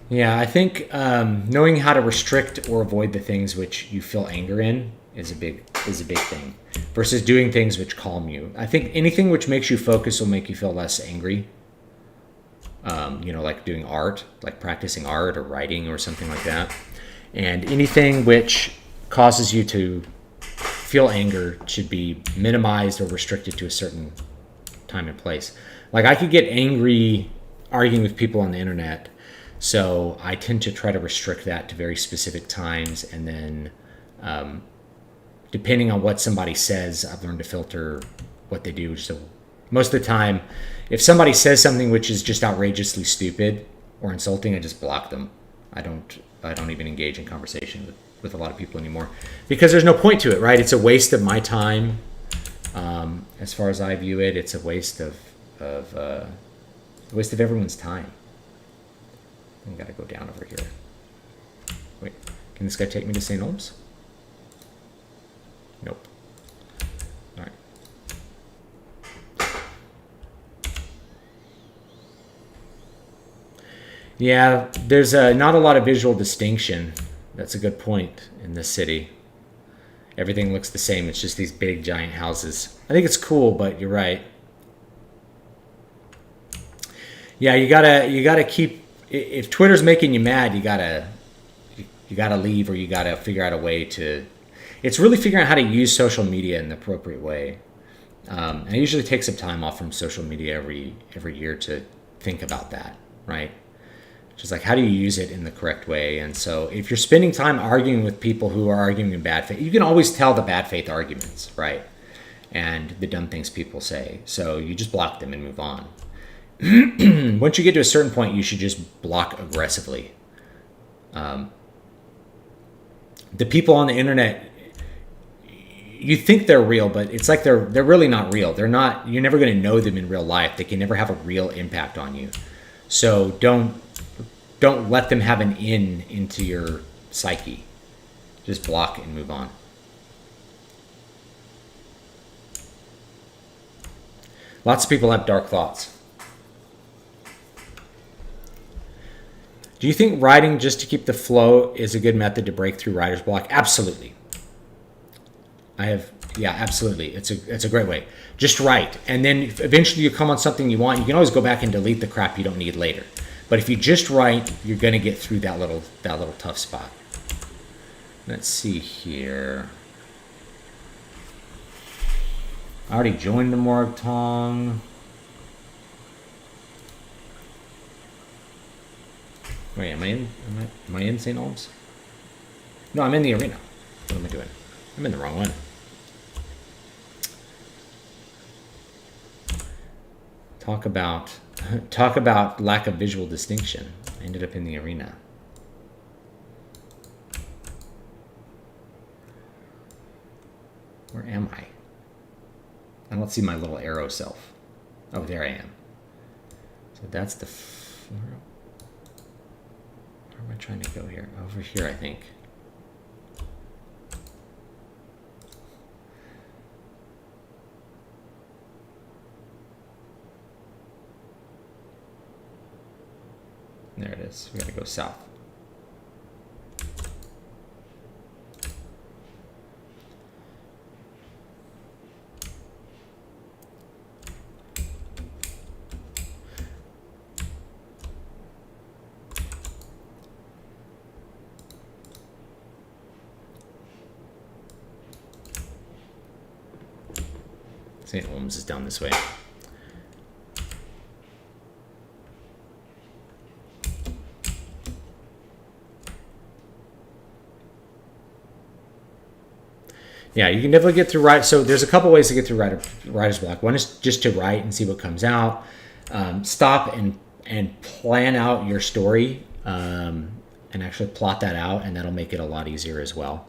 Yeah, I think knowing how to restrict or avoid the things which you feel anger in is a big thing, versus doing things which calm you. I think anything which makes you focus will make you feel less angry. You know, like doing art, like practicing art or writing or something like that. And anything which causes you to feel anger should be minimized or restricted to a certain time and place. Like I could get angry arguing with people on the internet, so I tend to try to restrict that to very specific times, and then depending on what somebody says, I've learned to filter what they do. So most of the time, if somebody says something which is just outrageously stupid or insulting, I just block them. I don't even engage in conversation with a lot of people anymore, because there's no point to it, right? It's a waste of my time. As far as I view it, it's a waste of everyone's time. I gotta go down over here. Wait, can this guy take me to St. Olms? Nope. All right. Yeah, there's not a lot of visual distinction. That's a good point in this city. Everything looks the same. It's just these big, giant houses. I think it's cool, but you're right. Yeah, you gotta keep. If Twitter's making you mad, you gotta leave, or you gotta figure out a way to. It's really figuring out how to use social media in the appropriate way. And I usually take some time off from social media every year to think about that, right? Just like, how do you use it in the correct way? And so if you're spending time arguing with people who are arguing in bad faith, you can always tell the bad faith arguments, right? And the dumb things people say. So you just block them and move on. Once you get to a certain point, you should just block aggressively. The people on the internet, you think they're real, but it's like they're really not real. They're not. You're never going to know them in real life. They can never have a real impact on you. So don't let them have an into your psyche. Just block and move on. Lots of people have dark thoughts. Do you think writing just to keep the flow is a good method to break through writer's block? Absolutely. Absolutely. It's a great way. Just write, and then eventually you come on something you want. You can always go back and delete the crap you don't need later. But if you just write, you're going to get through that little tough spot. Let's see here. I already joined the Morgtong. Wait, am I in St. Olms? No, I'm in the arena. What am I doing? I'm in the wrong one. Talk about lack of visual distinction. I ended up in the arena. Where am I? I don't see my little arrow self. Oh, there I am. So that's the... Where am I trying to go here? Over here, I think. There it is. We gotta go south. St. Olms is down this way. Yeah, you can definitely get through write. So there's a couple ways to get through writer's block. One is just to write and see what comes out. Stop and plan out your story and actually plot that out, and that'll make it a lot easier as well.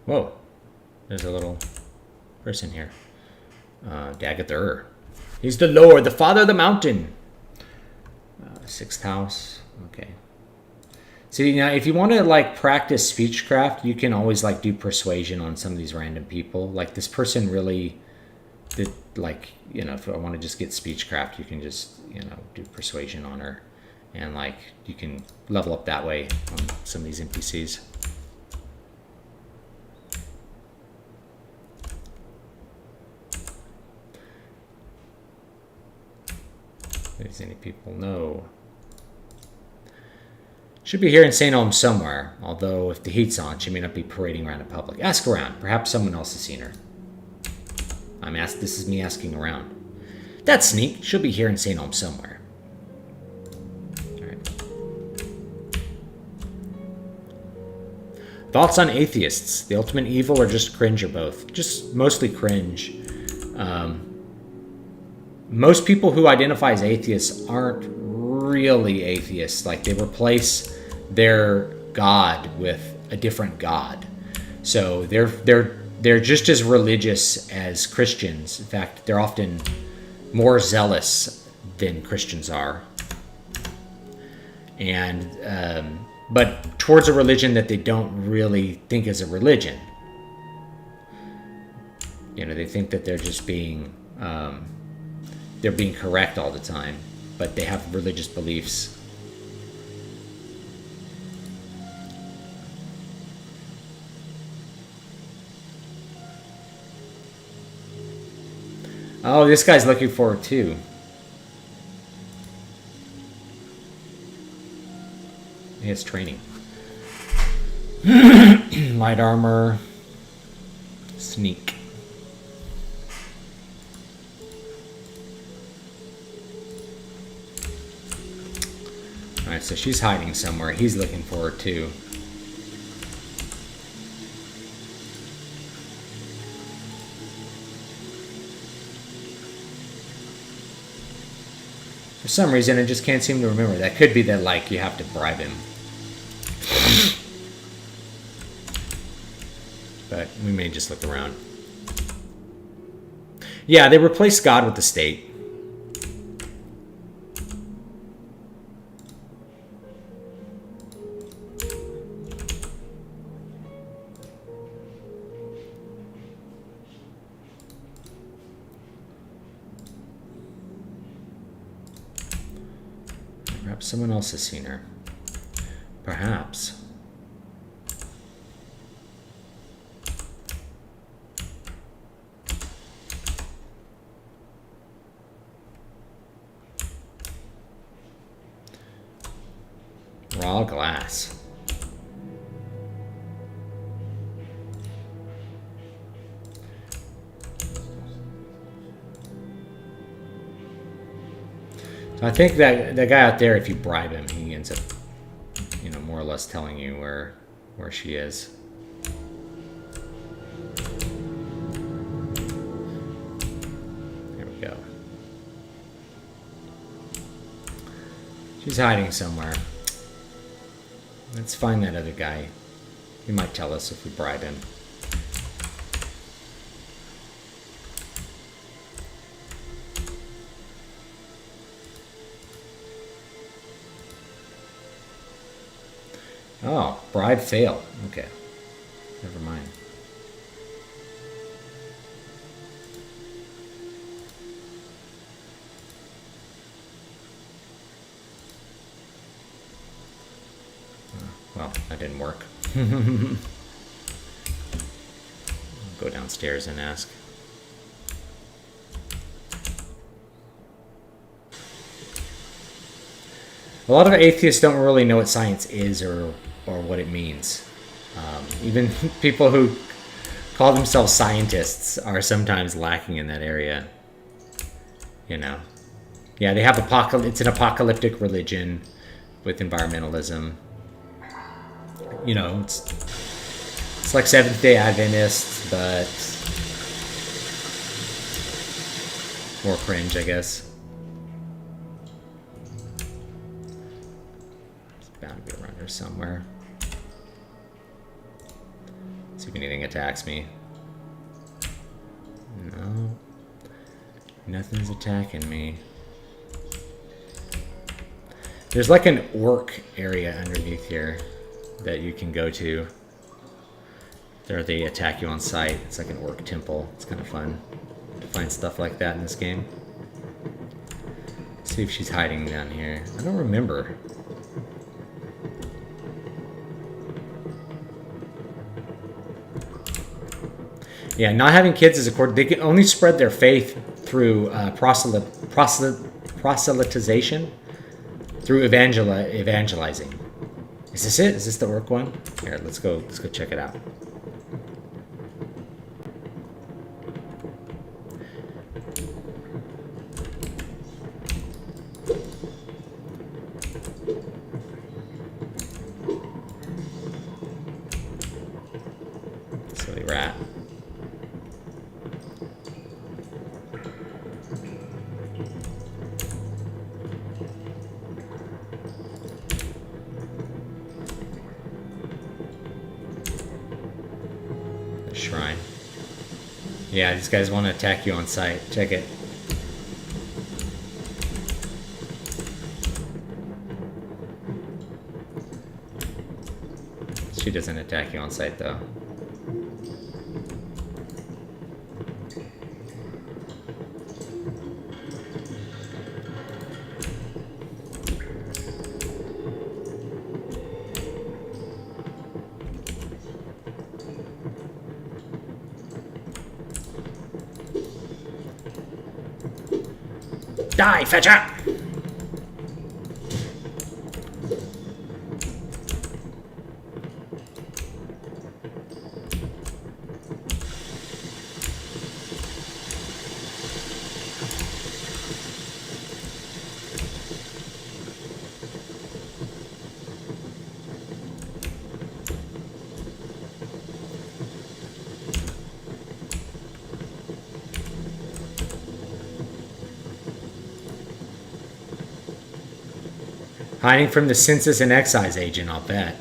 Whoa, there's a little person here. Dagather. He's the Lord, the Father of the Mountain. Sixth house. Okay. See, now if you want to like practice speechcraft, you can always like do persuasion on some of these random people. Like this person really did, like, you know, if I want to just get speechcraft, you can just, you know, do persuasion on her. And like you can level up that way on some of these NPCs. If any people know. Should be here in St. Olms somewhere, although if the heat's on, she may not be parading around in public. Ask around. Perhaps someone else has seen her. This is me asking around. That's neat. She'll be here in St. Olms somewhere. All right. Thoughts on atheists? The ultimate evil or just cringe or both? Just mostly cringe. Most people who identify as atheists aren't really atheists. Like, they replace their God with a different God. So they're just as religious as Christians. In fact, they're often more zealous than Christians are. And but towards a religion that they don't really think is a religion. You know, they think that they're just being correct all the time, but they have religious beliefs. Oh, this guy's looking forward too. He has training. Light armor. Sneak. Alright, so she's hiding somewhere. He's looking for her too. For some reason, I just can't seem to remember. That could be that, like, you have to bribe him. But we may just look around. Yeah, they replaced God with the state. Perhaps someone else has seen her. Perhaps. Raw glass. So I think that the guy out there, if you bribe him, he ends up, you know, more or less telling you where she is. There we go. She's hiding somewhere. Let's find that other guy. He might tell us if we bribe him. Oh, bribe failed. Okay. Never mind. Well, that didn't work. I'll go downstairs and ask. A lot of atheists don't really know what science is or what it means. Even people who call themselves scientists are sometimes lacking in that area. You know. Yeah, they have it's an apocalyptic religion with environmentalism. You know, it's like Seventh-day Adventists, but more cringe, I guess. It's bound to be around here somewhere. See if anything attacks me. No. Nothing's attacking me. There's like an orc area underneath here that you can go to. There they attack you on sight. It's like an orc temple. It's kind of fun to find stuff like that in this game. See if she's hiding down here. I don't remember. Yeah, not having kids is they can only spread their faith through proselytization, through evangelizing. Is this it? Is this the orc one? Here, let's go check it out. rat. The shrine. Yeah, these guys want to attack you on sight. Check it. She doesn't attack you on sight, though. Die, fetcher! Hiding from the census and excise agent, I'll bet.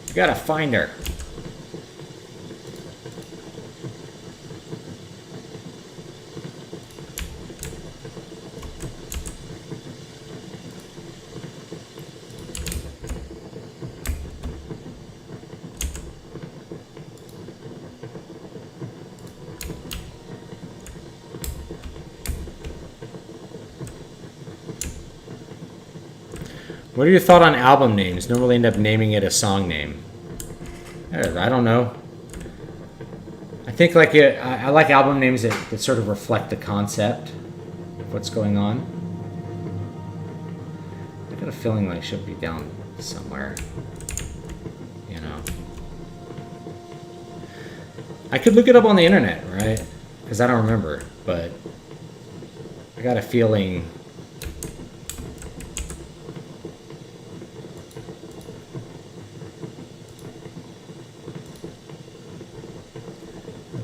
You gotta find her. What are your thoughts on album names? Normally end up naming it a song name. I don't know. I think like I like album names that sort of reflect the concept of what's going on. I got a feeling like it should be down somewhere. You know. I could look it up on the internet, right? Because I don't remember, but I got a feeling.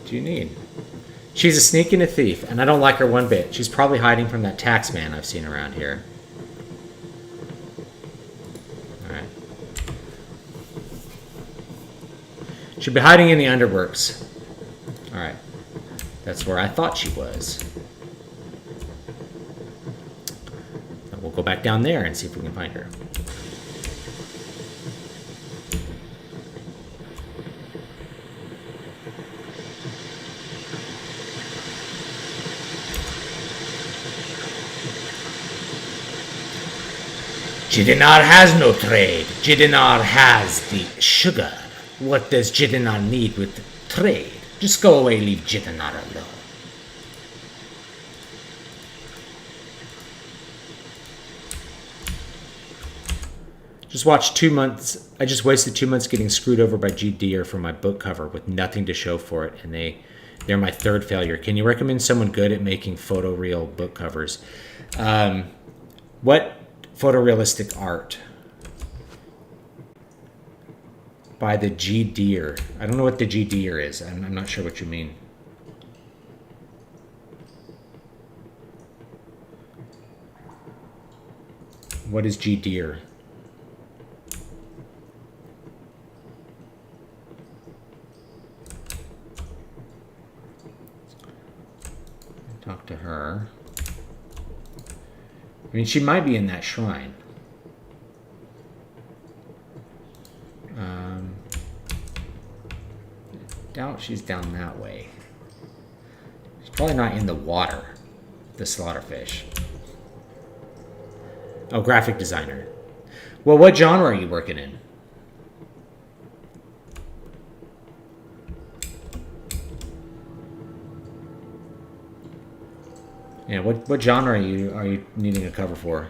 You need. She's a sneak and a thief, and I don't like her one bit. She's probably hiding from that tax man I've seen around here. Alright. She'd be hiding in the underworks. Alright. That's where I thought she was. And we'll go back down there and see if we can find her. Jidinar has no trade. Jidinar has the sugar. What does Jidinar need with trade? Just go away, leave Jidinar alone. Just watched 2 months. I just wasted 2 months getting screwed over by G. Deere for my book cover with nothing to show for it, and they're my third failure. Can you recommend someone good at making photoreal book covers? What photorealistic art by the G. Deere? I don't know what the G. Deere is. I'm not sure what you mean. What is G. Deere? Talk to her. I mean, she might be in that shrine. Doubt she's down that way. She's probably not in the water. The slaughterfish. Oh, graphic designer. Well, what genre are you working in? Yeah, what genre are you needing a cover for?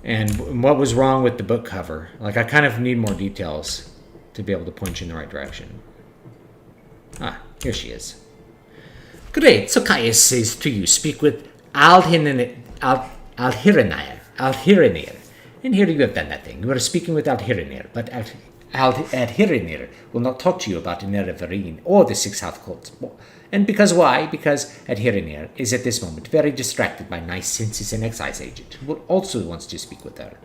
And what was wrong with the book cover? Like, I kind of need more details to be able to point you in the right direction. Ah, here she is. Great, so Caius says to you, speak with Alhirinir. Alhirinir. And here you have done that thing. You are speaking with Alhirinir, but Alhirinir will not talk to you about Nerevarine or the Six Half Cults. And because why? Because Adhirinir is at this moment very distracted by nice census and excise agent, who also wants to speak with her.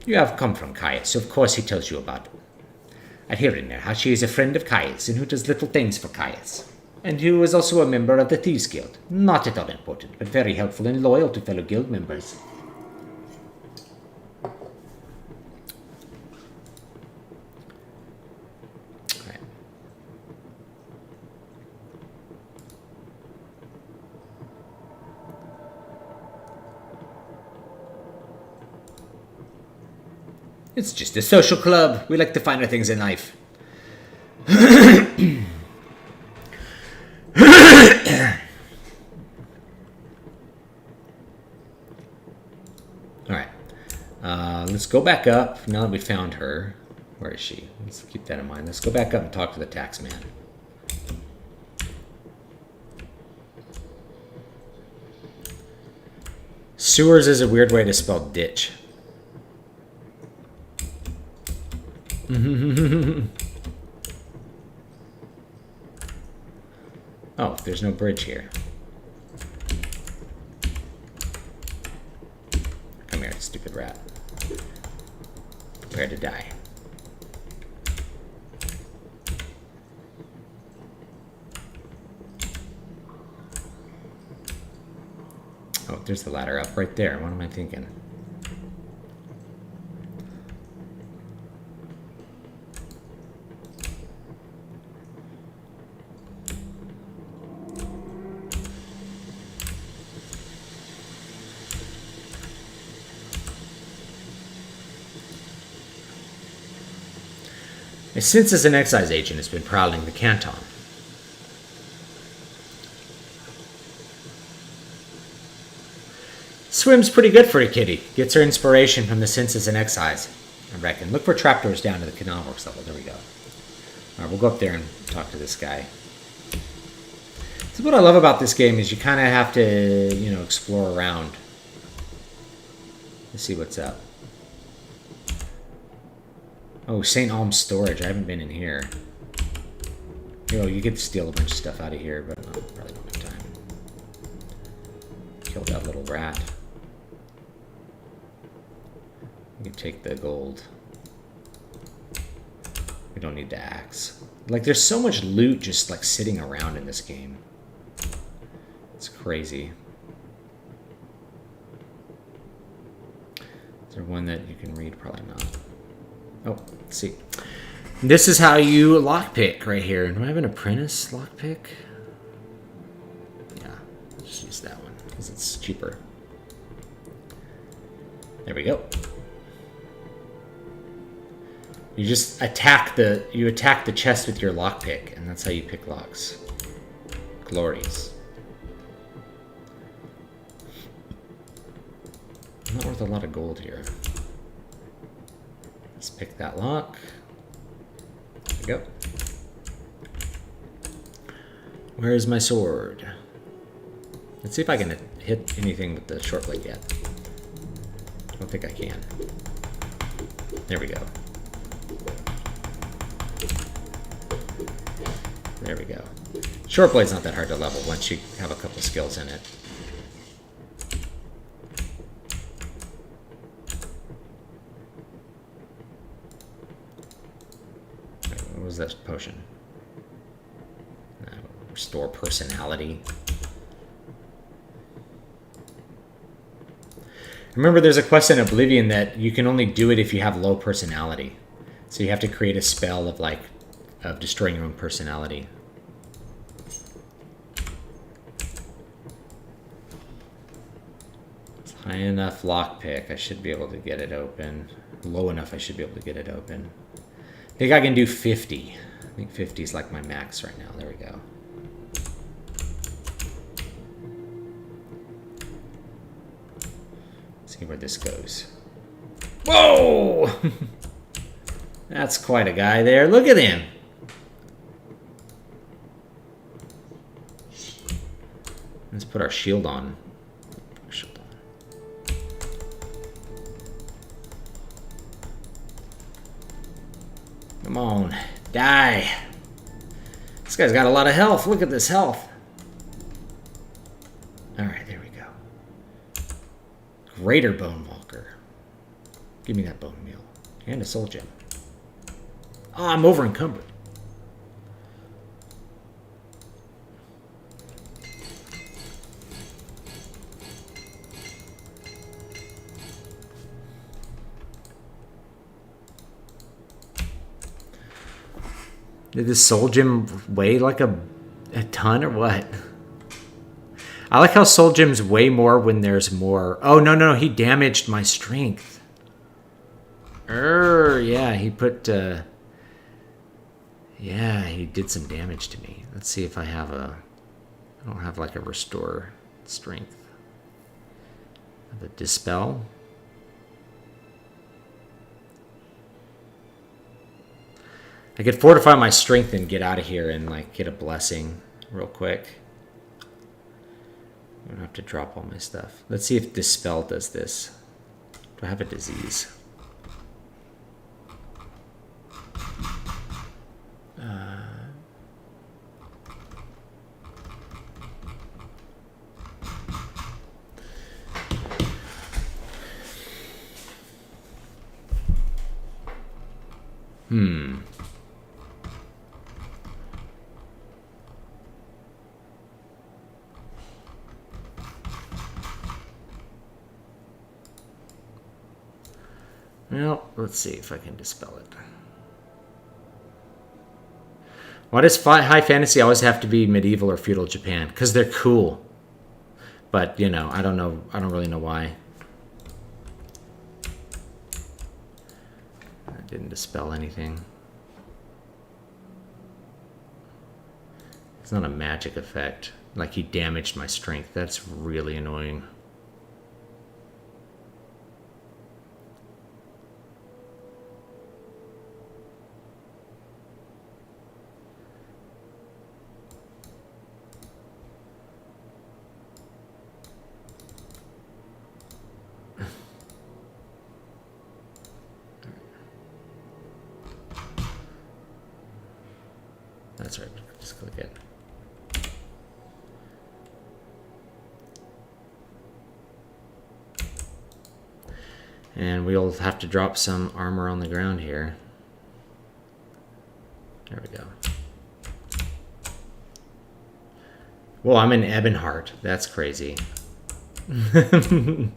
You have come from Caius, so of course he tells you about Adhirinir, how she is a friend of Caius and who does little things for Caius. And who is also a member of the Thieves Guild. Not at all important, but very helpful and loyal to fellow guild members. It's just a social club. We like the finer things in life. Alright. Let's go back up. Now that we found her. Where is she? Let's keep that in mind. Let's go back up and talk to the tax man. Sewers is a weird way to spell ditch. Oh, there's no bridge here. Come here, stupid rat. Prepare to die. Oh, there's the ladder up right there. What am I thinking? A census and excise agent has been prowling the canton. Swim's pretty good for a kitty. Gets her inspiration from the census and excise, I reckon. Look for trapdoors down to the canal works level. There we go. Alright, we'll go up there and talk to this guy. So what I love about this game is you kind of have to, you know, explore around. Let's see what's up. Oh, St. Alm's storage. I haven't been in here. You know, you could steal a bunch of stuff out of here, but no, probably don't have time. Kill that little rat. You can take the gold. We don't need the axe. Like, there's so much loot just, like, sitting around in this game. It's crazy. Is there one that you can read? Probably not. Oh, let's see. This is how you lockpick right here. Do I have an apprentice lockpick? Yeah, just use that one because it's cheaper. There we go. You just attack the chest with your lockpick, and that's how you pick locks. Glories. Not worth a lot of gold here. Let's pick that lock. There we go. Where is my sword? Let's see if I can hit anything with the short blade yet. I don't think I can. There we go. There we go. Short blade's not that hard to level once you have a couple skills in it. What was that potion? Restore personality. Remember, there's a quest in Oblivion that you can only do it if you have low personality. So you have to create a spell of destroying your own personality. It's high enough lockpick. I should be able to get it open. Low enough, I should be able to get it open. I think I can do 50. I think 50 is like my max right now. There we go. See where this goes. Whoa! That's quite a guy there. Look at him. Let's put our shield on. Come on, die. This guy's got a lot of health. Look at this health. Alright, there we go. Greater Bone Walker. Give me that bone meal. And a soul gem. Oh, I'm over encumbered. Did this soul gem weigh like a ton or what? I like how soul gems weigh more when there's more. Oh, no, he damaged my strength. Yeah, he put, yeah, he did some damage to me. Let's see if I have I don't have like a restore strength. The dispel. I could fortify my strength and get out of here and like get a blessing real quick. I don't have to drop all my stuff. Let's see if Dispel does this. Do I have a disease? Well, let's see if I can dispel it. Why does high fantasy always have to be medieval or feudal Japan? Because they're cool. But, you know, I don't know. I don't really know why. I didn't dispel anything. It's not a magic effect. Like he damaged my strength. That's really annoying. That's right. Just click it. And we'll have to drop some armor on the ground here. There we go. Well, I'm in Ebonheart. That's crazy. Alright,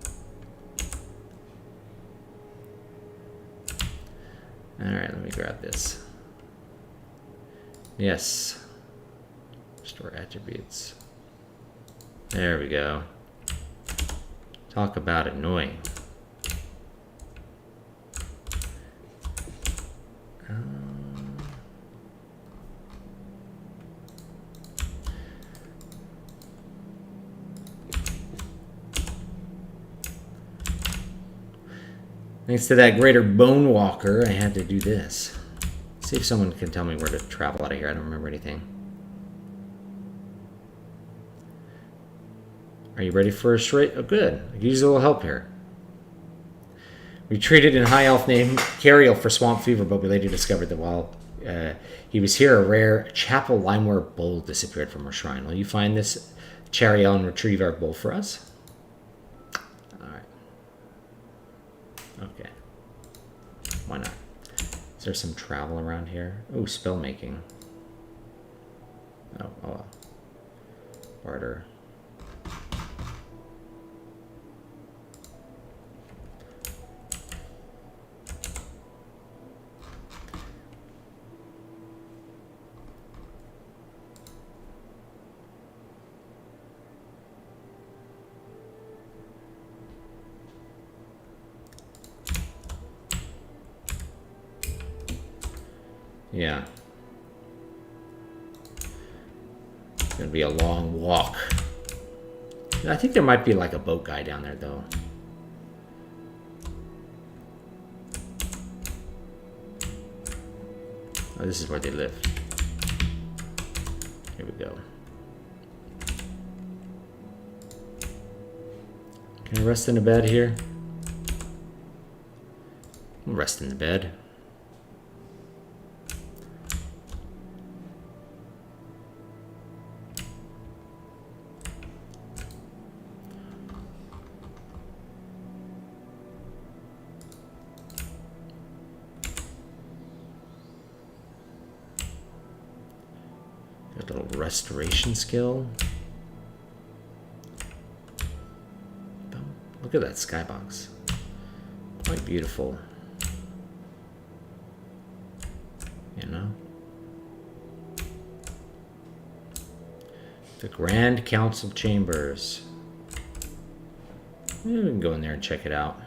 let me grab this. Yes. Restore attributes. There we go. Talk about annoying. Thanks to that greater Bone Walker, I had to do this. See if someone can tell me where to travel out of here. I don't remember anything. Are you ready for a straight? Oh, good. I could use a little help here. We treated in High Elf named Cariel for swamp fever, but we later discovered that while he was here, a rare chapel limeware bowl disappeared from our shrine. Will you find this Cariel and retrieve our bowl for us? Alright. Okay. Why not? Is there some travel around here? Oh, spell making. Oh. Barter. Yeah. It's gonna be a long walk. I think there might be like a boat guy down there though. Oh, this is where they live. Here we go. Can I rest in the bed here? I'll rest in the bed. Got a little restoration skill. Look at that skybox. Quite beautiful. You know? The Grand Council Chambers. We can go in there and check it out.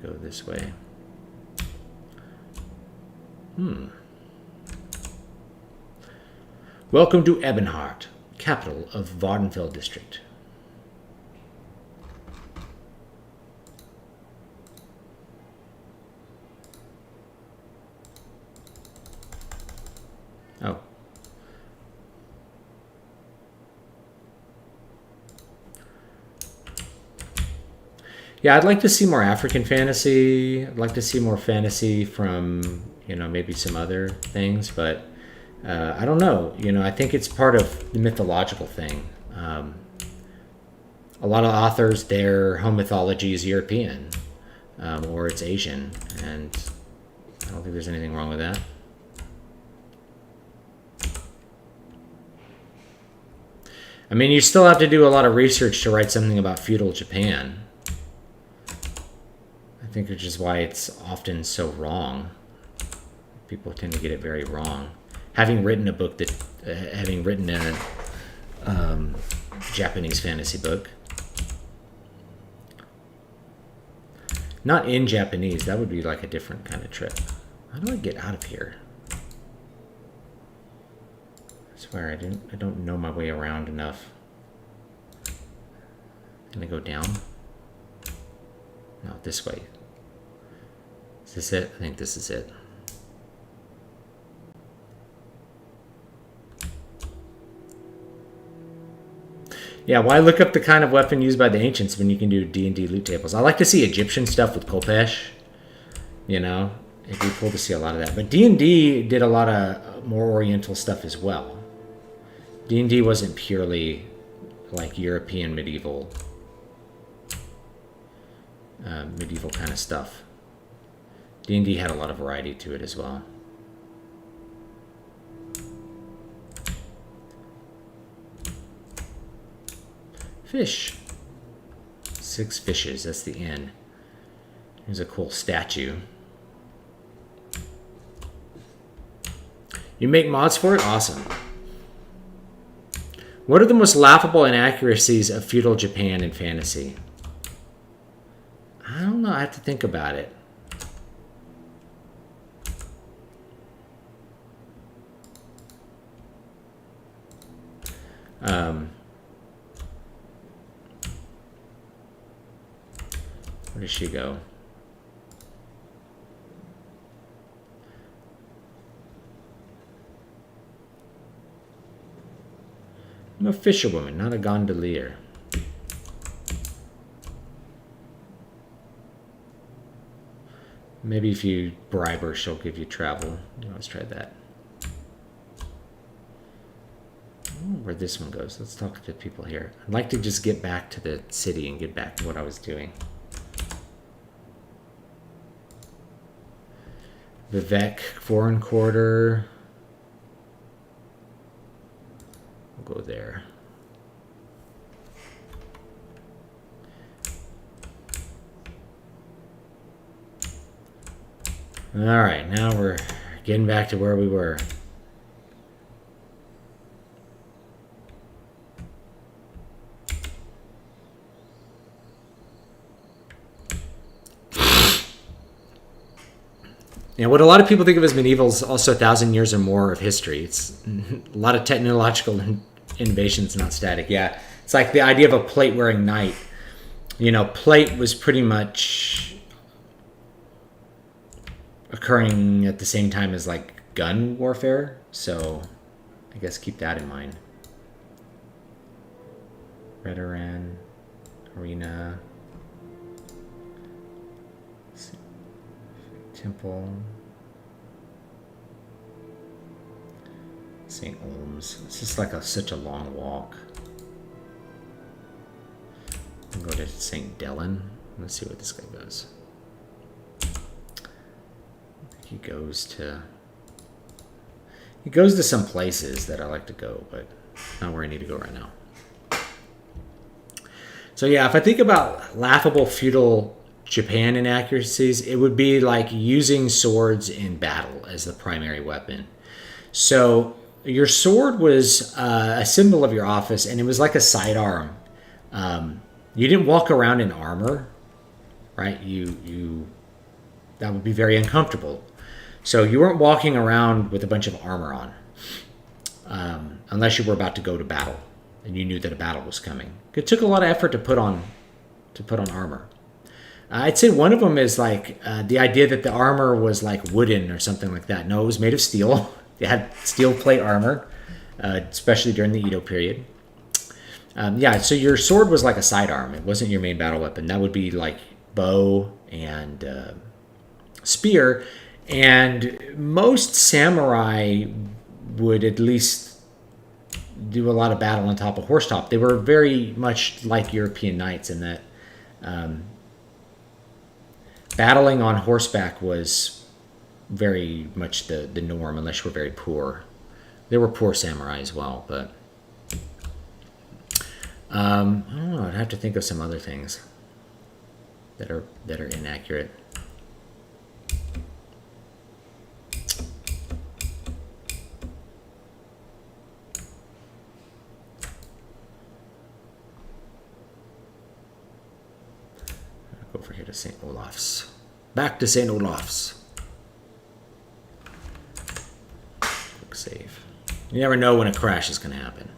Go this way. Welcome to Ebonheart, capital of Vardenfell district. Oh. Yeah, I'd like to see more African fantasy. I'd like to see more fantasy from, you know, maybe some other things, but I don't know. You know, I think it's part of the mythological thing. A lot of authors, their home mythology is European, or it's Asian, and I don't think there's anything wrong with that. I mean, you still have to do a lot of research to write something about feudal Japan. I think which is why it's often so wrong. People tend to get it very wrong. Having written a book that, having written a Japanese fantasy book, not in Japanese, that would be like a different kind of trip. How do I get out of here? I swear I don't know my way around enough. Can I go down? No, this way. Is this it? I think this is it. Yeah, why look up the kind of weapon used by the ancients when you can do D&D loot tables? I like to see Egyptian stuff with Khopesh. You know, it'd be cool to see a lot of that. But D&D did a lot of more Oriental stuff as well. D&D wasn't purely like European medieval kind of stuff. D&D had a lot of variety to it as well. Fish. 6 fishes, that's the inn. Here's a cool statue. You make mods for it? Awesome. What are the most laughable inaccuracies of feudal Japan in fantasy? I don't know, I have to think about it. Where does she go? I'm a fisherwoman, not a gondolier. Maybe if you bribe her, she'll give you travel. Let's try that. Where this one goes. Let's talk to people here. I'd like to just get back to the city and get back to what I was doing. Vivek, foreign quarter. We'll go there. All right, now we're getting back to where we were. You know, what a lot of people think of as medieval is also 1,000 years or more of history. It's a lot of technological innovations, not static. Yeah, it's like the idea of a plate-wearing knight You know, plate was pretty much occurring at the same time as like gun warfare, so I guess keep that in mind. Redoran, Arena, Temple, St. Olms. It's just like such a long walk. I'll go to St. Dellen. Let's see what this guy goes. He goes to some places that I like to go, but not where I need to go right now. So yeah, if I think about laughable feudal Japan inaccuracies, it would be like using swords in battle as the primary weapon. So your sword was a symbol of your office, and it was like a sidearm. You didn't walk around in armor, right? That would be very uncomfortable. So you weren't walking around with a bunch of armor on, unless you were about to go to battle and you knew that a battle was coming. It took a lot of effort to put on armor. I'd say one of them is like the idea that the armor was like wooden or something like that. No, it was made of steel. It had steel plate armor, especially during the Edo period. Yeah, so your sword was like a sidearm. It wasn't your main battle weapon. That would be like bow and spear. And most samurai would at least do a lot of battle on top of horse top. They were very much like European knights in that battling on horseback was very much the norm, unless you were very poor. There were poor samurai as well, but I don't know. I'd have to think of some other things that are inaccurate. Go over here to St. Olaf's. Back to St. Olaf's. Quick save. You never know when a crash is going to happen.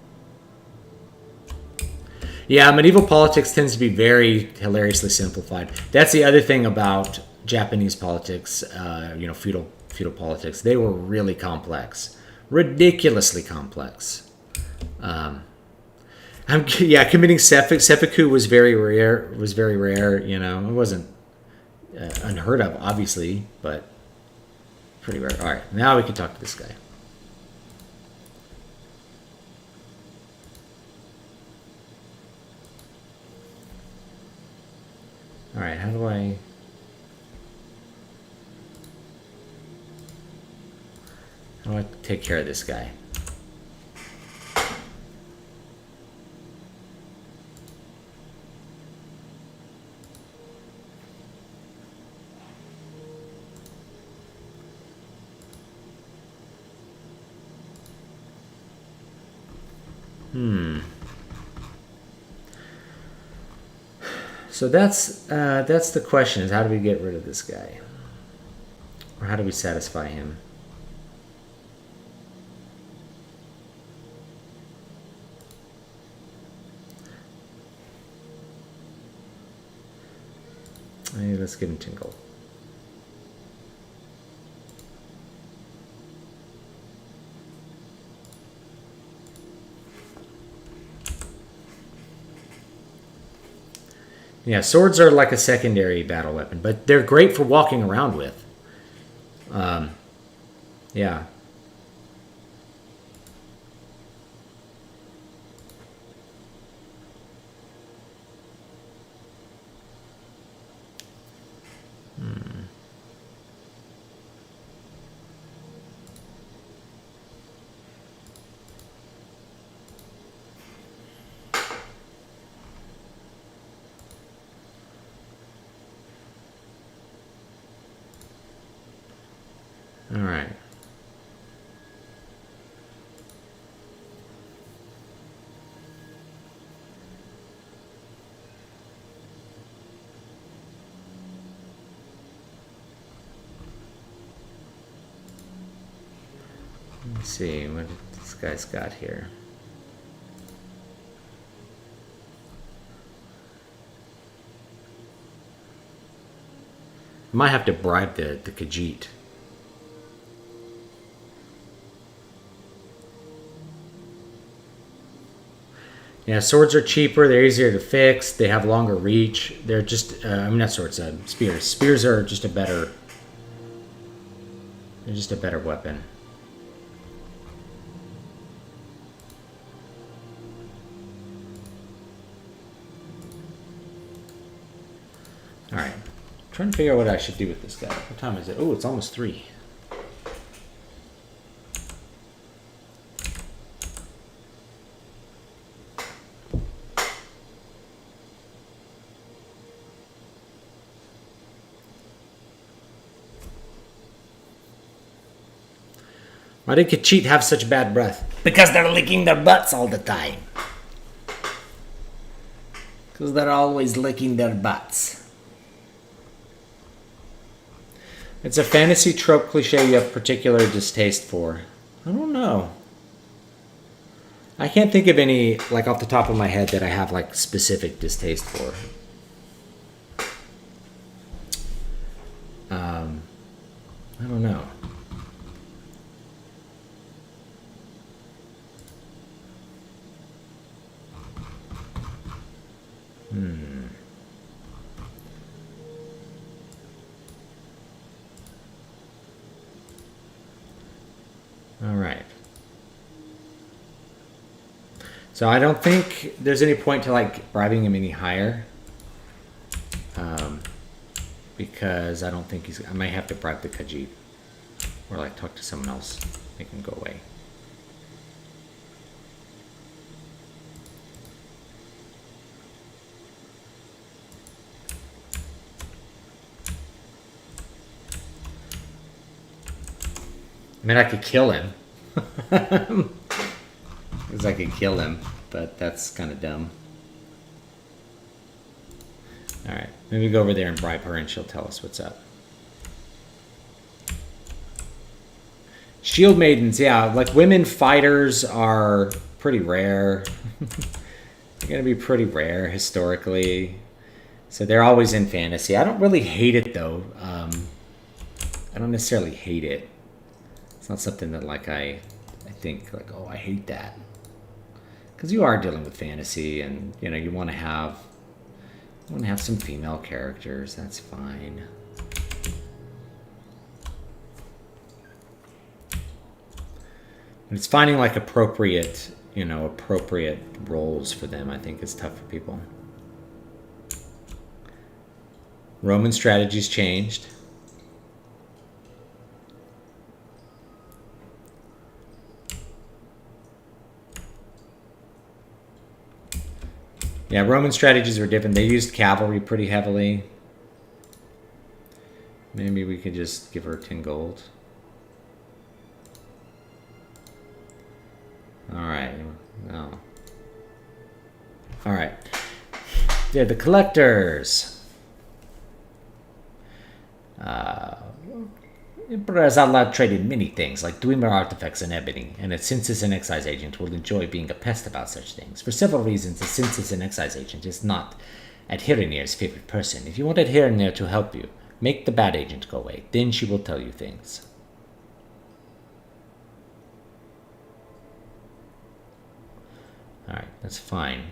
Yeah, medieval politics tends to be very hilariously simplified. That's the other thing about Japanese politics, feudal politics. They were really complex. Ridiculously complex. Committing seppuku was very rare. It wasn't unheard of, obviously, but pretty rare. All right, now we can talk to this guy. All right, how do I take care of this guy? So that's the question: is how do we get rid of this guy, or how do we satisfy him? Hey, let's give him Tinkle. Yeah, swords are like a secondary battle weapon, but they're great for walking around with. Yeah. All right. Let's see what this guy's got here. Might have to bribe the Khajiit. Yeah, swords are cheaper. They're easier to fix. They have longer reach. They're just, I mean, not swords, spears. Spears are just a better, they're just a better weapon. All right. I'm trying to figure out what I should do with this guy. What time is it? Oh, it's almost 3. Why did Khajiit have such bad breath? Because they're licking their butts all the time. Because they're always licking their butts. It's a fantasy trope cliche you have particular distaste for. I don't know. I can't think of any, like, off the top of my head that I have, like, specific distaste for. I don't know. All right. So I don't think there's any point to like bribing him any higher. Because I don't think he's, I might have to bribe the Khajiit. Or like talk to someone else, make him go away. I mean, I could kill him. Because I could kill him, but that's kind of dumb. Alright, maybe go over there and bribe her and she'll tell us what's up. Shield maidens, yeah, like women fighters are pretty rare. They're going to be pretty rare historically. So they're always in fantasy. I don't really hate it though. I don't necessarily hate it. It's not something that like I think like, oh, I hate that. Because you are dealing with fantasy and, you know, you want to have some female characters. That's fine. And it's finding like appropriate roles for them, I think is tough for people. Roman strategies changed. Yeah, Roman strategies were different. They used cavalry pretty heavily. Maybe we could just give her 10 gold. Alright. Oh. Alright. Yeah, the collectors. Emperor has allowed trade in many things, like Dwemer artifacts and ebony, and a census and excise agent will enjoy being a pest about such things. For several reasons, the census and excise agent is not Adherinir's favorite person. If you want Adherinir to help you, make the bad agent go away. Then she will tell you things. Alright, that's fine.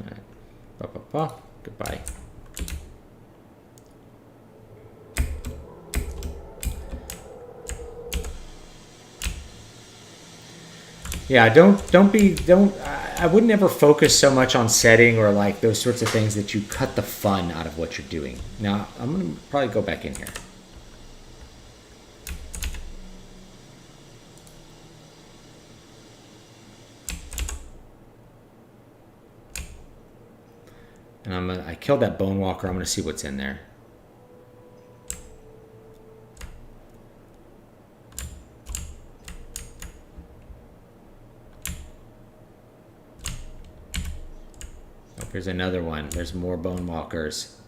Alright. Goodbye. Yeah, I wouldn't ever focus so much on setting or like those sorts of things that you cut the fun out of what you're doing. Now, I'm going to probably go back in here. And I killed that bone walker. I'm going to see what's in there. Here's another one. There's more bone walkers.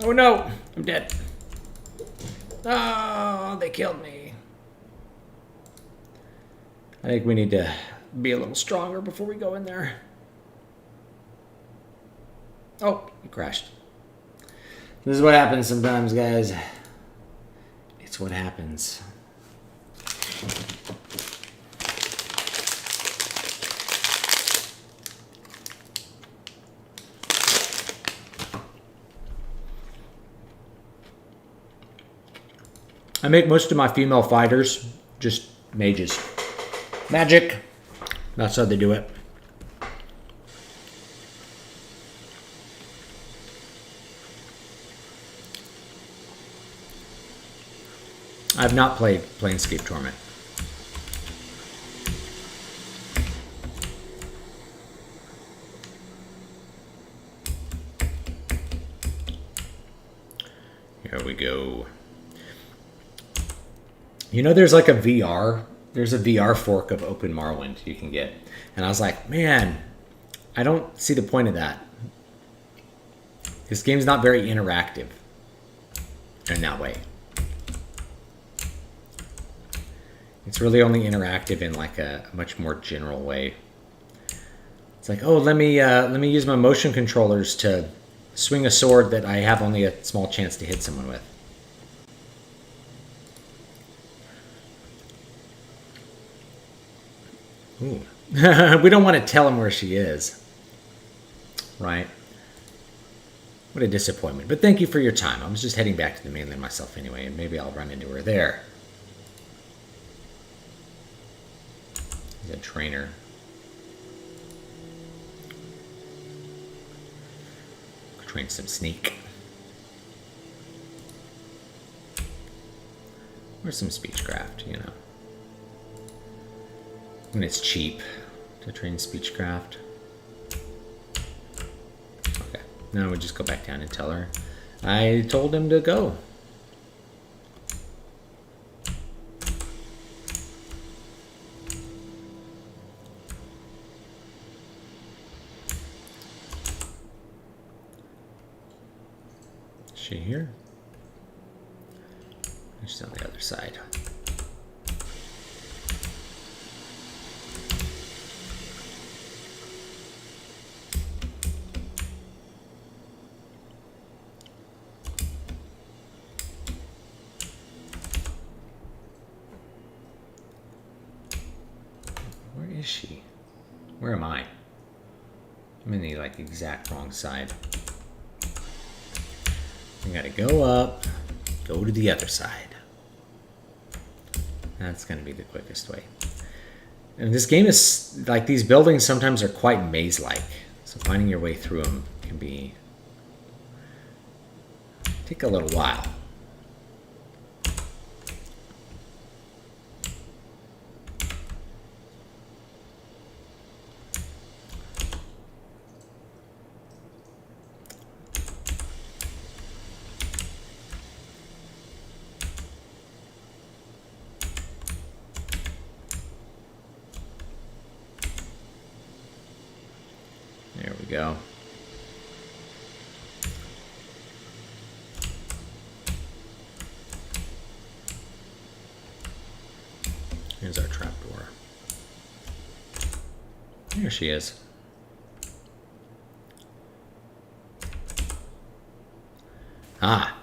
Oh no! I'm dead. Oh, they killed me. I think we need to be a little stronger before we go in there. Oh, you crashed. This is what happens sometimes, guys. It's what happens. I make most of my female fighters just mages. Magic. That's how they do it. I've not played Planescape Torment. Here we go. You know, there's like a VR. There's a VR fork of Open Morrowind you can get. And I was like, man, I don't see the point of that. This game's not very interactive in that way. It's really only interactive in like a much more general way. It's like, oh, let me use my motion controllers to swing a sword that I have only a small chance to hit someone with. Ooh. We don't want to tell him where she is. Right? What a disappointment. But thank you for your time. I was just heading back to the mainland myself anyway, and maybe I'll run into her there. He's a trainer. Train some sneak. Or some speechcraft, you know. When it's cheap to train speechcraft. Okay. Now we just go back down and tell her I told him to go. Is she here? She's on the other side. Where is she? Where am I? I'm in the like exact wrong side. I gotta go up, go to the other side. That's gonna be the quickest way. And this game is like, these buildings sometimes are quite maze-like, so finding your way through them can take a little while. There we go. Here's our trapdoor. There she is. Ah.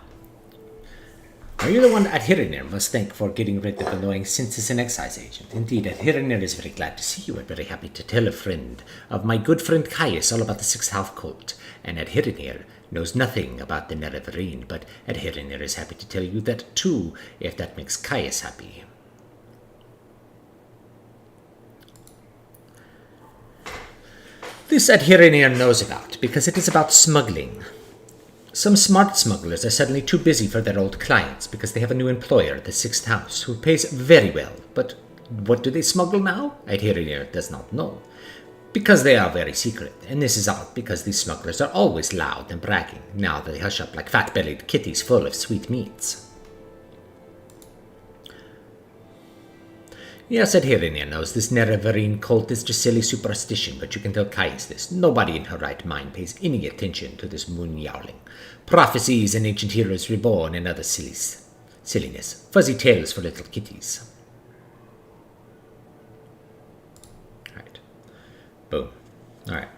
Are you the one Adhirinir must thank for getting rid of annoying census and excise agent? Indeed, Adhirinir is very glad to see you and very happy to tell a friend of my good friend Caius all about the Sixth Half Cult. And Adhirinir knows nothing about the Nerevarine, but Adhirinir is happy to tell you that too, if that makes Caius happy. This Adhirinir knows about, because it is about smuggling. Some smart smugglers are suddenly too busy for their old clients because they have a new employer, the Sixth House, who pays very well. But what do they smuggle now? Adhirinir does not know. Because they are very secret, and this is odd because these smugglers are always loud and bragging. Now they hush up like fat-bellied kitties full of sweet meats. Yes, Adhirinir knows this Nerevarine cult is just silly superstition, but you can tell Caius this. Nobody in her right mind pays any attention to this moon yowling. Prophecies and ancient heroes reborn and other Silliness. Fuzzy tails for little kitties. Alright. Boom. Alright.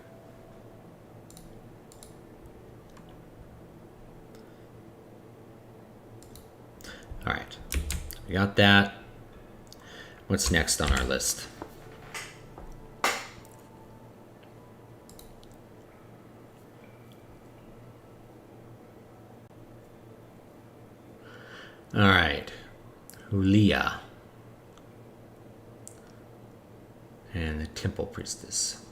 Alright. We got that. What's next on our list? Alright. Hulia. And the Temple Priestess.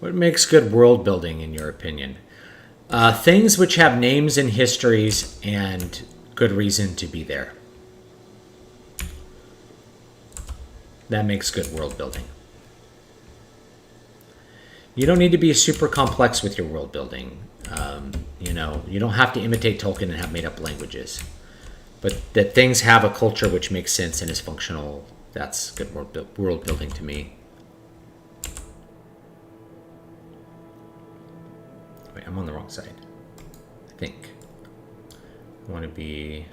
What makes good world building, in your opinion? Things which have names and histories and good reason to be there. That makes good world building. You don't need to be super complex with your world building. You don't have to imitate Tolkien and have made up languages. But that things have a culture which makes sense and is functional, that's good world building to me. Wait, I'm on the wrong side. I think. I want to be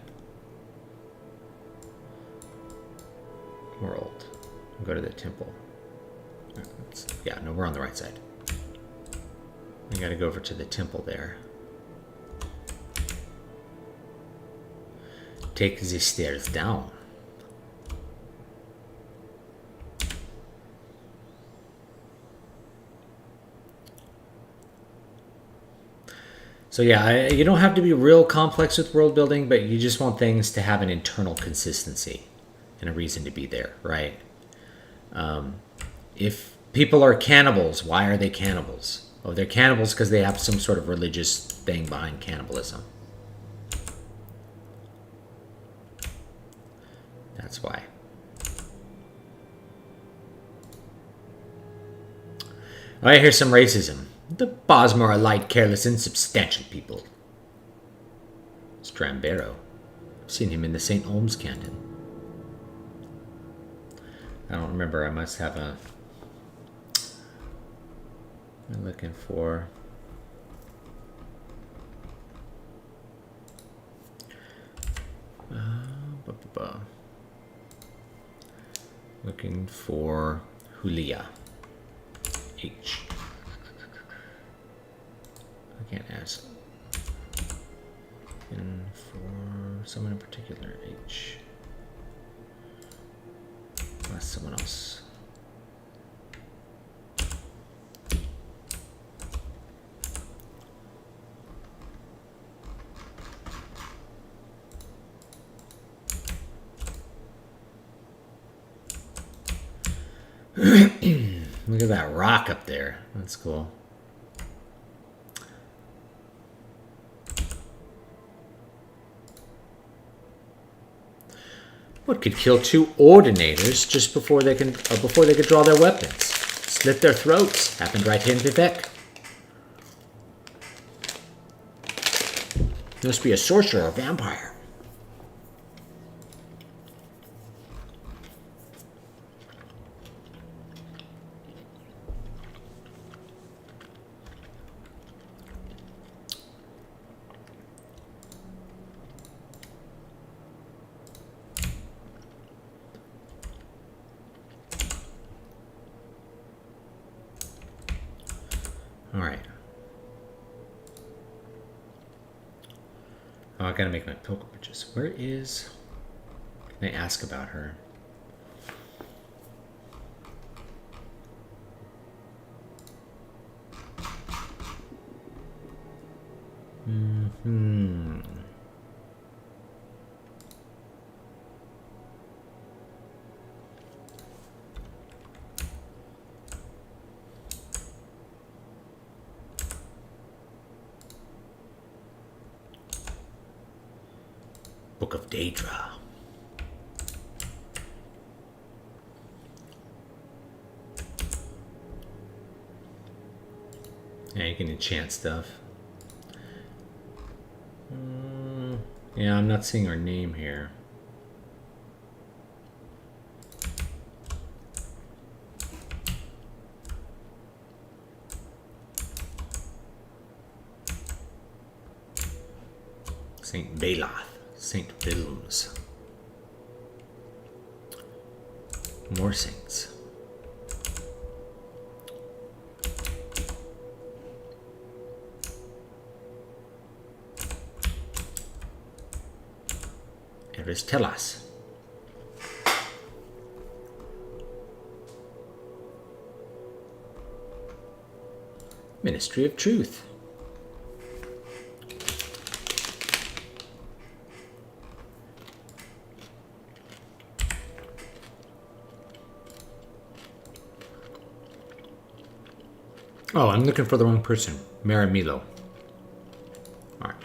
world. Go to the temple. Yeah, no, we're on the right side. We gotta go over to the temple there. Take the stairs down. So yeah, you don't have to be real complex with world building, but you just want things to have an internal consistency and a reason to be there, right? If people are cannibals, why are they cannibals? Oh, they're cannibals because they have some sort of religious thing behind cannibalism. That's why. All right, here's some racism. The Bosmer are light, careless, insubstantial people. Strambero. I've seen him in the St. Olms Canton. I don't remember. I must have a... I'm looking for... Looking for Hulia. H. I can't ask. And for someone in particular, H. That's someone else. Look at that rock up there. That's cool. What could kill two ordinators just before they could draw their weapons? Slit their throats. Happened right here in Vivek. Must be a sorcerer or vampire. Oh, I gotta make my pilgrimages. Where is... Can I ask about her? Book of Daedra. Yeah, you can enchant stuff. Yeah, I'm not seeing her name here. St. Baloth, St. Vilms. More saints. Aristelas. Ministry of Truth. Oh, I'm looking for the wrong person. Maramilo. All right.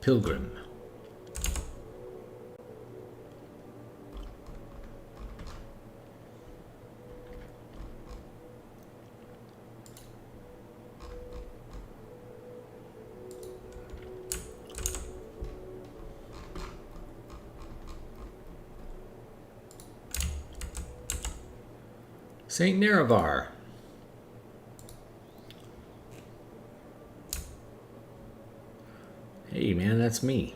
Pilgrim. Saint Nerevar. Hey man, that's me.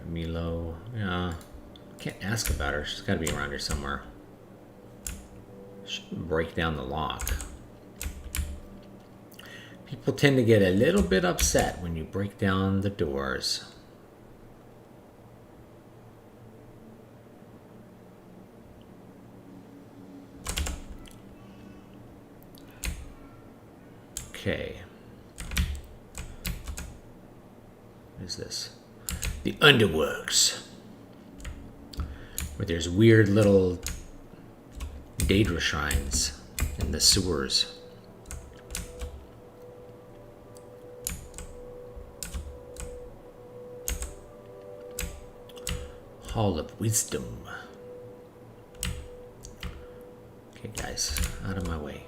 Milo. Yeah. Can't ask about her. She's gotta be around here somewhere. Should break down the lock. People tend to get a little bit upset when you break down the doors. Okay. What is this? The Underworks. Where there's weird little Daedra shrines in the sewers. Hall of Wisdom. Okay, guys, out of my way.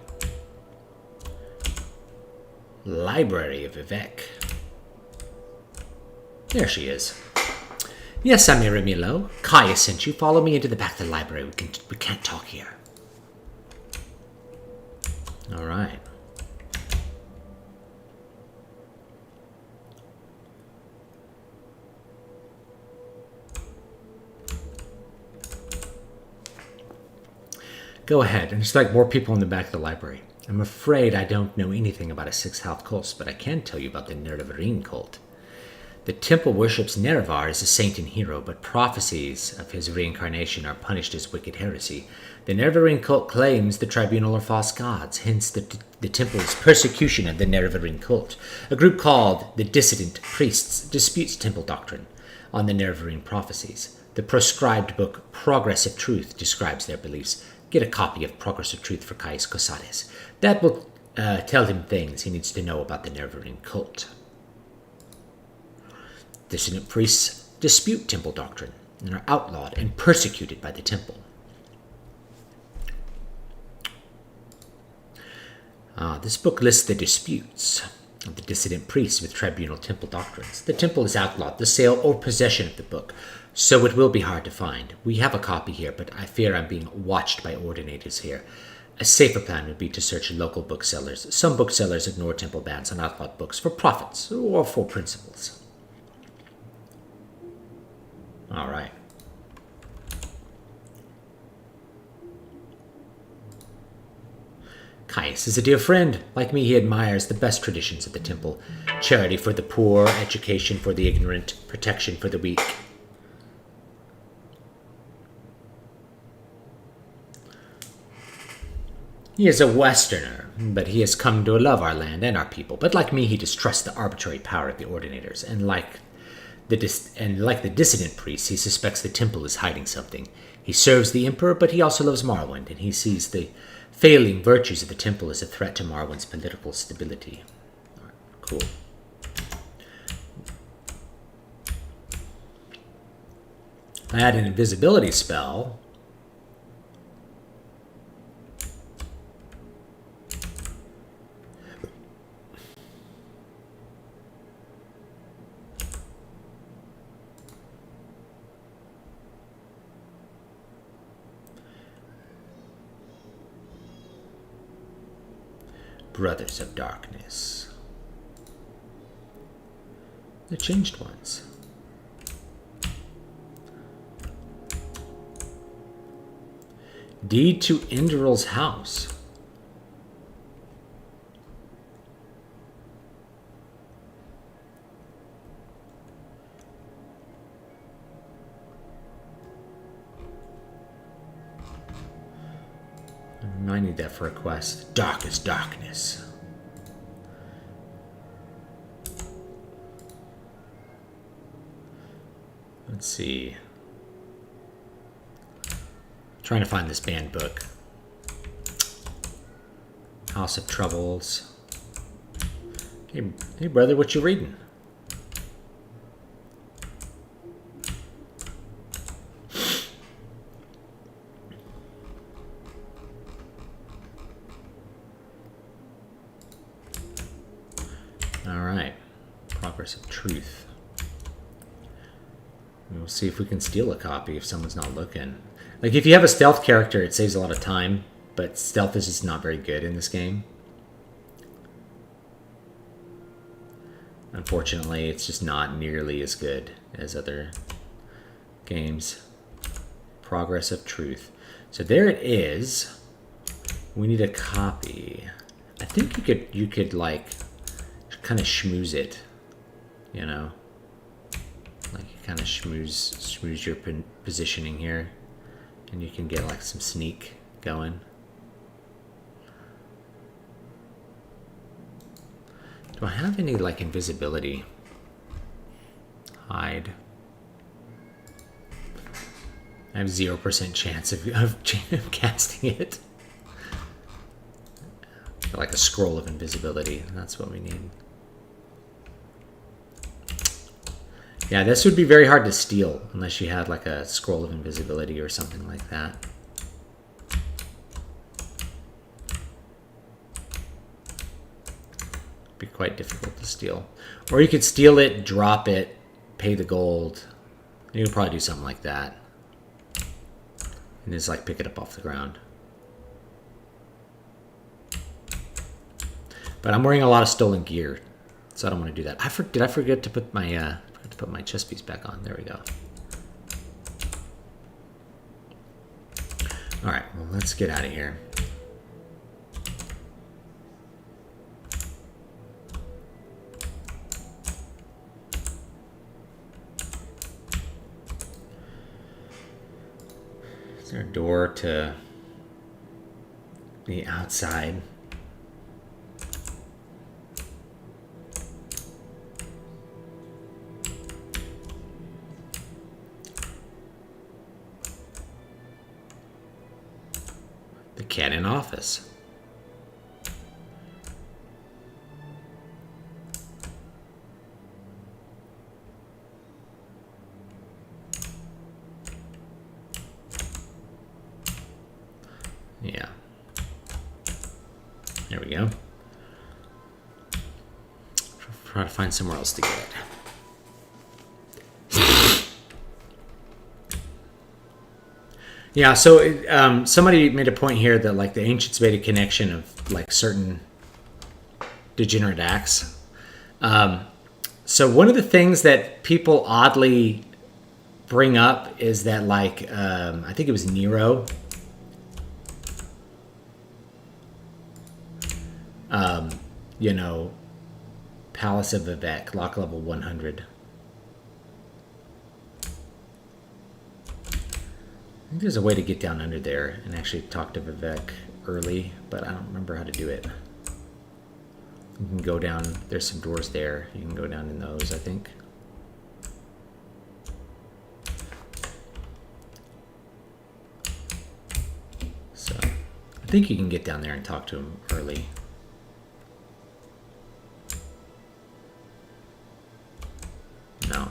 Library of Vivek. There she is. Yes, I'm Miramilo. Kaya sent you. Follow me into the back of the library. We can't talk here. All right. Go ahead. And it's like more people in the back of the library. I'm afraid I don't know anything about a six-health cult, but I can tell you about the Nerevarine cult. The temple worships Nerevar as a saint and hero, but prophecies of his reincarnation are punished as wicked heresy. The Nerevarine cult claims the tribunal are false gods, hence the temple's persecution of the Nerevarine cult. A group called the Dissident Priests disputes temple doctrine on the Nerevarine prophecies. The proscribed book Progress of Truth describes their beliefs. Get a copy of Progress of Truth for Caius Cosades. That will tell him things he needs to know about the Nerevarine cult. Dissident priests dispute temple doctrine and are outlawed and persecuted by the temple. This book lists the disputes of the dissident priests with tribunal temple doctrines. The temple has outlawed the sale or possession of the book, so it will be hard to find. We have a copy here, but I fear I'm being watched by ordinators here. A safer plan would be to search local booksellers. Some booksellers ignore temple bans on outlawed books for profits or for principles. All right. Caius is a dear friend. Like me, he admires the best traditions of the temple. Charity for the poor, education for the ignorant, protection for the weak. He is a Westerner, but he has come to love our land and our people. But like me, he distrusts the arbitrary power of the ordinators, and like And like the dissident priest, he suspects the temple is hiding something. He serves the emperor, but he also loves Morrowind, and he sees the failing virtues of the temple as a threat to Morrowind's political stability. All right, cool. I had an invisibility spell. Brothers of Darkness. The Changed Ones. Deed to Enderil's house. I need that for a quest. Darkest Darkness. Let's see. Trying to find this banned book. House of Troubles. Hey brother, what you reading? Alright. Progress of Truth. We'll see if we can steal a copy if someone's not looking. Like, if you have a stealth character, it saves a lot of time, but stealth is just not very good in this game. Unfortunately, it's just not nearly as good as other games. Progress of Truth. So there it is. We need a copy. I think you could like kind of schmooze it, you know, like you kind of schmooze your positioning here, and you can get like some sneak going. Do I have any like invisibility? Hide. I have 0% chance of casting it. Like a scroll of invisibility. That's what we need. Yeah, this would be very hard to steal unless you had like a scroll of invisibility or something like that. Be quite difficult to steal. Or you could steal it, drop it, pay the gold. You could probably do something like that. And just like pick it up off the ground. But I'm wearing a lot of stolen gear, so I don't want to do that. Did I forget to put my chest piece back on? There we go. All right, well, let's get out of here. Is there a door to the outside? The Canon office. Yeah. There we go. Try to find somewhere else to get it. Yeah, so somebody made a point here that like the ancients made a connection of like certain degenerate acts. So one of the things that people oddly bring up is that like I think it was Nero. You know, Palace of Vivek, lock level 100. I think there's a way to get down under there and actually talk to Vivek early, but I don't remember how to do it. You can go down, there's some doors there. You can go down in those, I think. think you can get down there and talk to him early. No.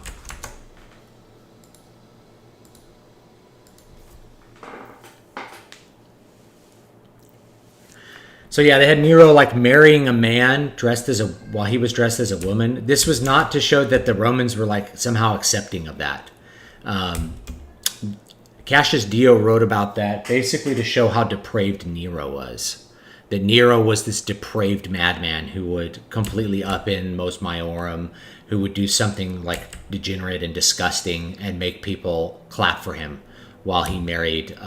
So yeah, they had Nero like marrying a man while he was dressed as a woman. This was not to show that the Romans were like somehow accepting of that. Cassius Dio wrote about that basically to show how depraved Nero was. That Nero was this depraved madman who would completely upend Mos Maiorum, who would do something like degenerate and disgusting and make people clap for him while he married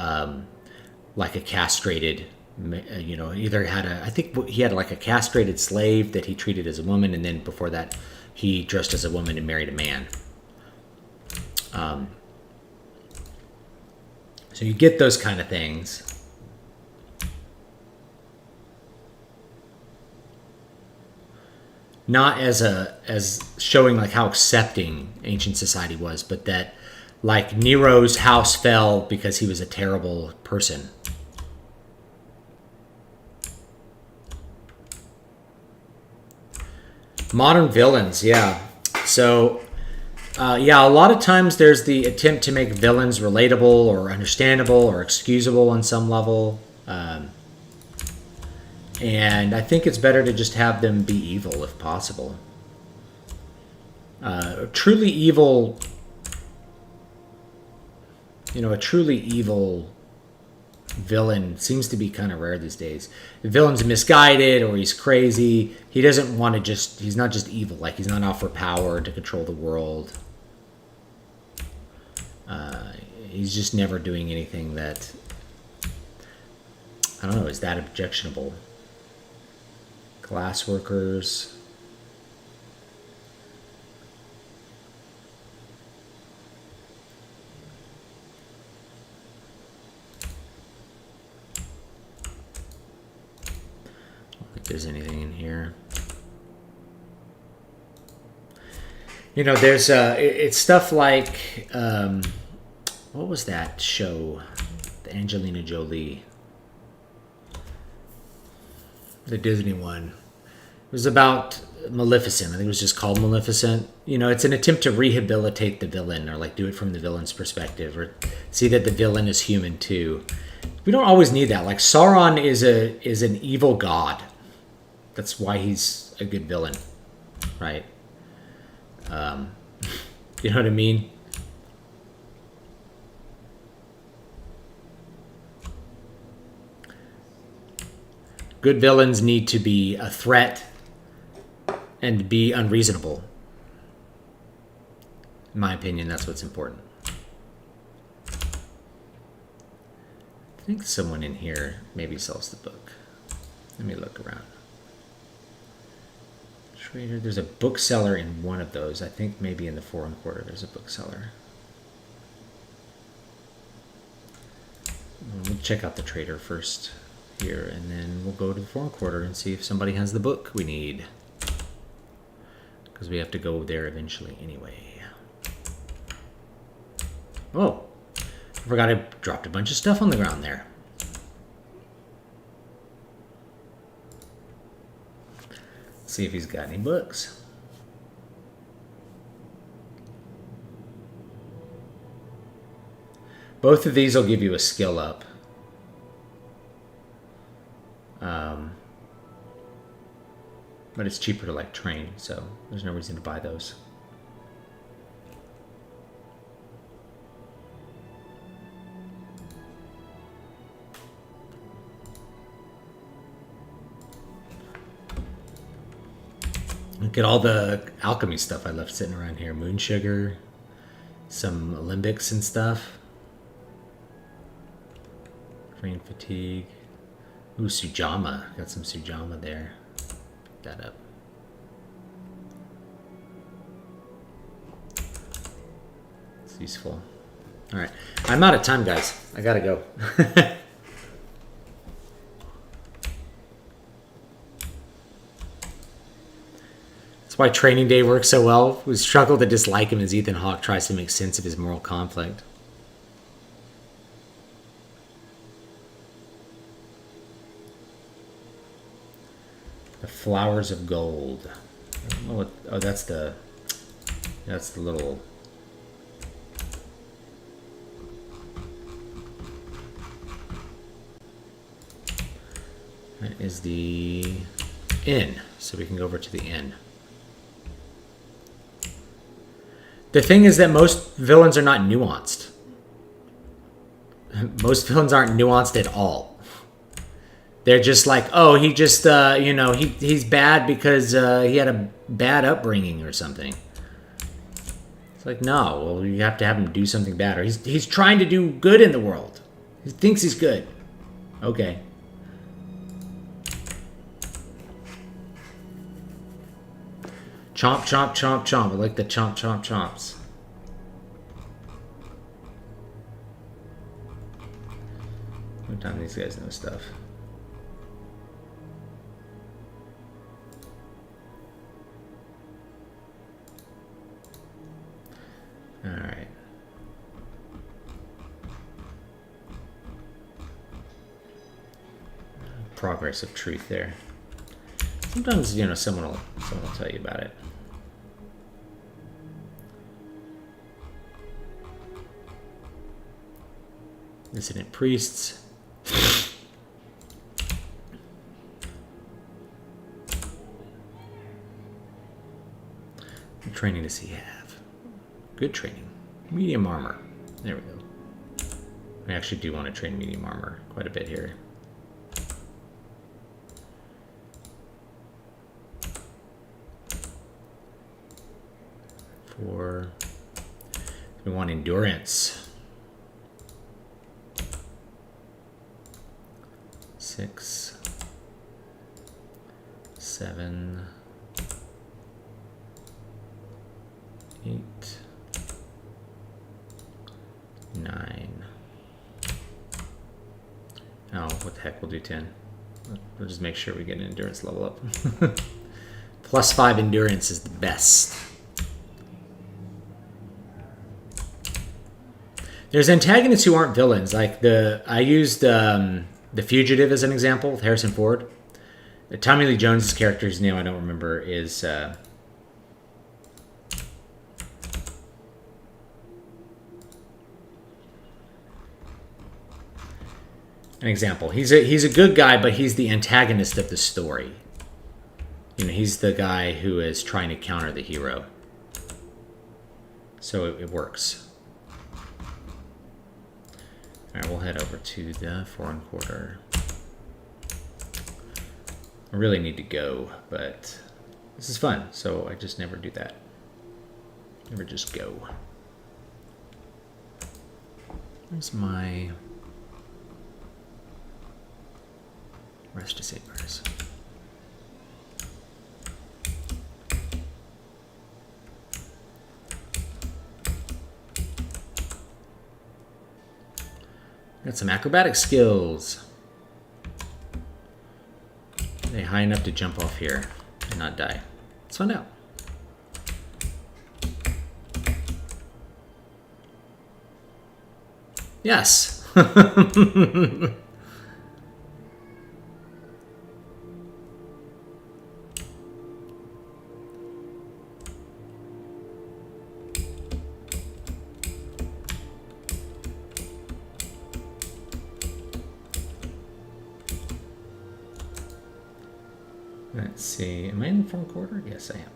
like a castrated, either I think he had like a castrated slave that he treated as a woman, and then before that he dressed as a woman and married a man. So you get those kind of things. Not as showing like how accepting ancient society was, but that like Nero's house fell because he was a terrible person. Modern villains, yeah. So, a lot of times there's the attempt to make villains relatable or understandable or excusable on some level. And I think it's better to just have them be evil if possible. A truly evil villain seems to be kind of rare these days. The villain's misguided or he's crazy. He doesn't want to he's not just evil. Like he's not out for power to control the world. He's just never doing anything that, I don't know, is that objectionable. Glass workers. I don't think there's anything in here. There's it's stuff like what was that show? The Angelina Jolie. The Disney one. It was about Maleficent. I think it was just called Maleficent. It's an attempt to rehabilitate the villain, or like do it from the villain's perspective, or see that the villain is human too. We don't always need that. Like Sauron is an evil god. That's why he's a good villain, right? You know what I mean? Good villains need to be a threat and be unreasonable. In my opinion, that's what's important. I think someone in here maybe sells the book. Let me look around. Trader, there's a bookseller in one of those. I think maybe in the foreign quarter there's a bookseller. We'll check out the trader first here, and then we'll go to the foreign quarter and see if somebody has the book we need, because we have to go there eventually anyway. Oh, I forgot I dropped a bunch of stuff on the ground there. Let's see if he's got any books. Both of these will give you a skill up. But it's cheaper to like train, so there's no reason to buy those. Look at all the alchemy stuff I left sitting around here. Moon sugar, some alembics and stuff. Rain fatigue. Ooh, Sujama. Got some Sujama there. Pick that up. It's useful. Alright. I'm out of time, guys. I gotta go. That's why Training Day works so well. We struggle to dislike him as Ethan Hawke tries to make sense of his moral conflict. The flowers of gold. I don't know what, oh, that's the little. That is the inn, so we can go over to the inn. The thing is that most villains are not nuanced. Most villains aren't nuanced at all. They're just like, oh, he just, you know, he's bad because he had a bad upbringing or something. It's like, no, well, you have to have him do something bad. Or he's trying to do good in the world. He thinks he's good. Okay. Chomp, chomp, chomp, chomp. I like the chomp, chomp, chomps. Sometimes these guys know stuff. All right. Progress of truth there. Sometimes, you know, someone will tell you about it. Dissident priests. What training does he have? Good training. Medium armor. There we go. I actually do want to train medium armor quite a bit here. We want endurance. 6, 7, 8, 9. Oh, what the heck, we'll do 10. We'll just make sure we get an endurance level up. +5 endurance is the best. There's antagonists who aren't villains. Like I used The Fugitive as an example with Harrison Ford. Tommy Lee Jones' character's name I don't remember is an example. He's a good guy, but he's the antagonist of the story. You know, he's the guy who is trying to counter the hero. So it works. Alright, we'll head over to the foreign quarter. I really need to go, but this is fun, so I just never do that. Never just go. Where's my rest to savers? Got some acrobatic skills. Are they high enough to jump off here and not die? Let's find out. Yes. Let's see. Am I in the front quarter? Yes, I am.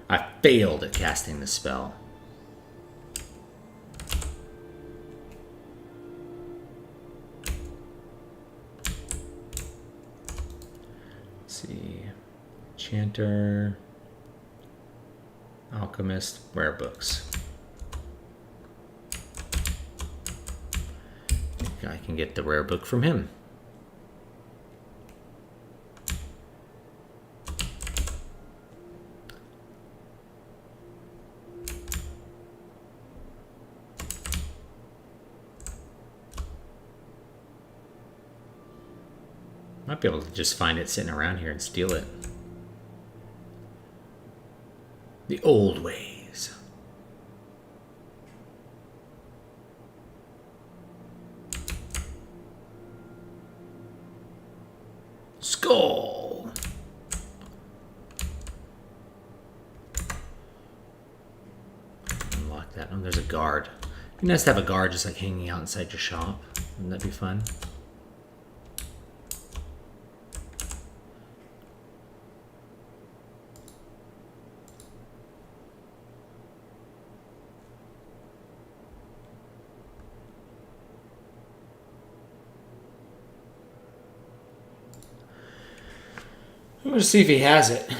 I failed at casting the spell. Let's see. Enchanter. Alchemist. Rare books. I can get the rare book from him. Might be able to just find it sitting around here and steal it. The old ways. Skull. Unlock that. Oh, there's a guard. It'd be nice to have a guard just like hanging out inside your shop. Wouldn't that be fun? I'm going to see if he has it.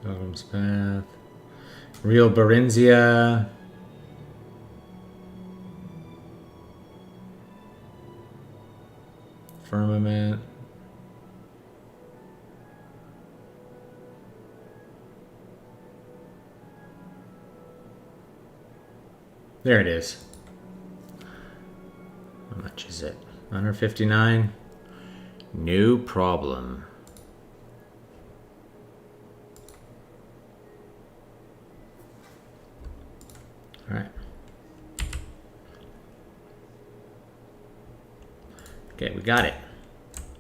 Pilgrim's Path. Real Berenzia. Firmament. There it is. How much is it? 159? No problem. All right. Okay, we got it.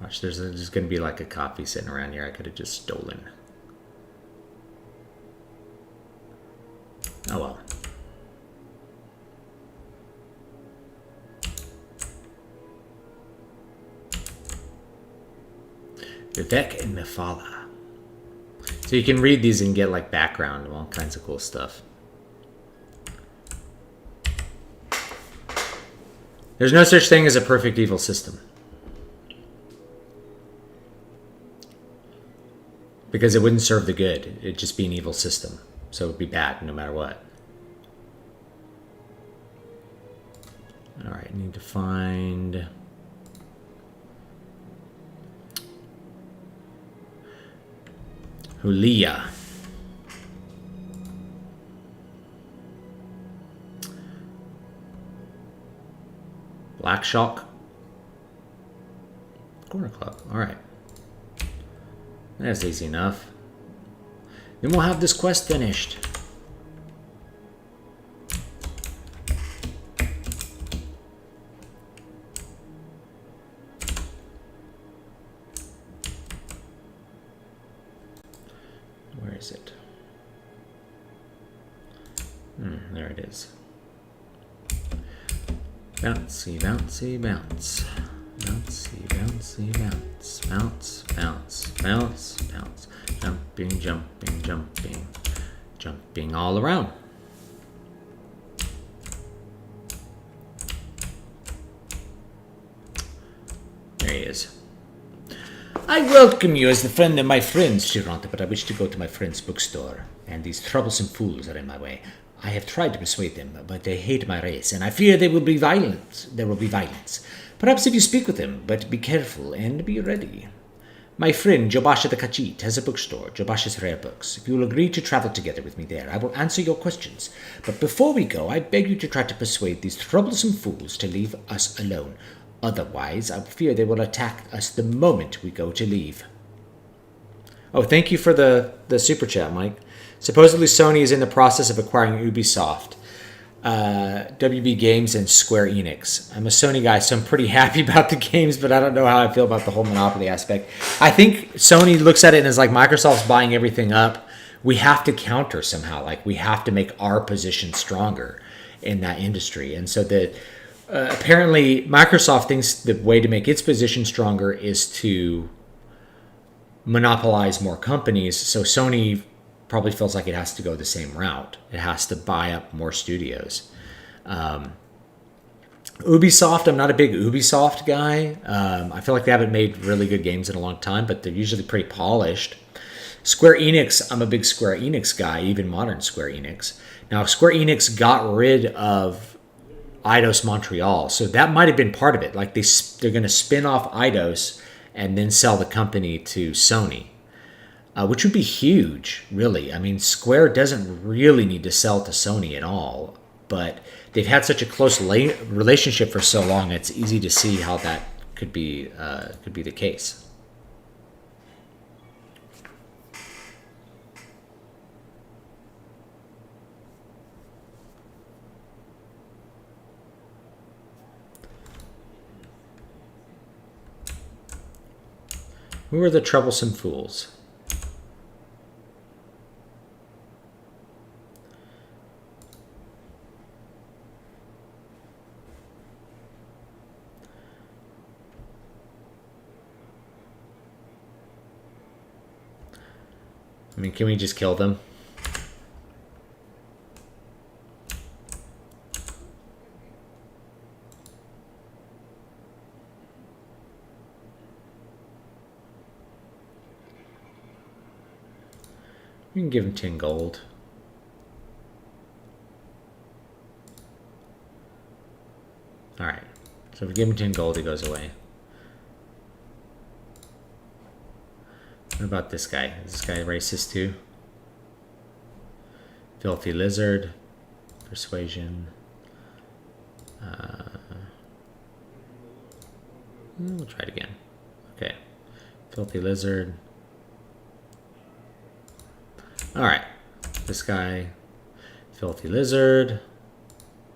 Watch, there's going to be like a copy sitting around here I could have just stolen. Oh well. Vivek and Mephala. So you can read these and get like background and all kinds of cool stuff. There's no such thing as a perfect evil system. Because it wouldn't serve the good. It'd just be an evil system. So it would be bad no matter what. Alright, need to find... Hulia. Black Shock. Corner Club. Alright. That's easy enough. Then we'll have this quest finished. Where is it? There it is. Bouncy, bouncy, bounce. Bouncy, bouncy, bounce. Bounce, bounce, bounce, bounce. Jumping, jumping, jumping. Jumping all around. There he is. I welcome you as the friend of my friends, Girante, but I wish to go to my friend's bookstore, and these troublesome fools are in my way. I have tried to persuade them, but they hate my race, and I fear they will be violent. There will be violence. Perhaps if you speak with them, but be careful and be ready. My friend Jobasha the Kachit has a bookstore, Jobasha's Rare Books. If you will agree to travel together with me there, I will answer your questions. But before we go, I beg you to try to persuade these troublesome fools to leave us alone. Otherwise, I fear they will attack us the moment we go to leave. Oh, thank you for the super chat, Mike. Supposedly Sony is in the process of acquiring Ubisoft, WB Games, and Square Enix. I'm a Sony guy, so I'm pretty happy about the games, but I don't know how I feel about the whole monopoly aspect. I think Sony looks at it as like Microsoft's buying everything up. We have to counter somehow. Like, we have to make our position stronger in that industry. And so that apparently Microsoft thinks the way to make its position stronger is to monopolize more companies. So Sony probably feels like it has to go the same route. It has to buy up more studios. Ubisoft, I'm not a big Ubisoft guy. I feel like they haven't made really good games in a long time, but they're usually pretty polished. Square Enix, I'm a big Square Enix guy, even modern Square Enix. Now, Square Enix got rid of Eidos Montreal, so that might have been part of it. Like, they're going to spin off Eidos and then sell the company to Sony. which would be huge, really. I mean, Square doesn't really need to sell to Sony at all, but they've had such a close relationship for so long. It's easy to see how that could be the case. Who are the troublesome fools? I mean, can we just kill them? We can give him 10 gold. Alright. So if we give him 10 gold, he goes away. What about this guy? Is this guy racist too? Filthy lizard. Persuasion. We'll try it again. Okay. Filthy lizard. Alright, this guy, filthy lizard.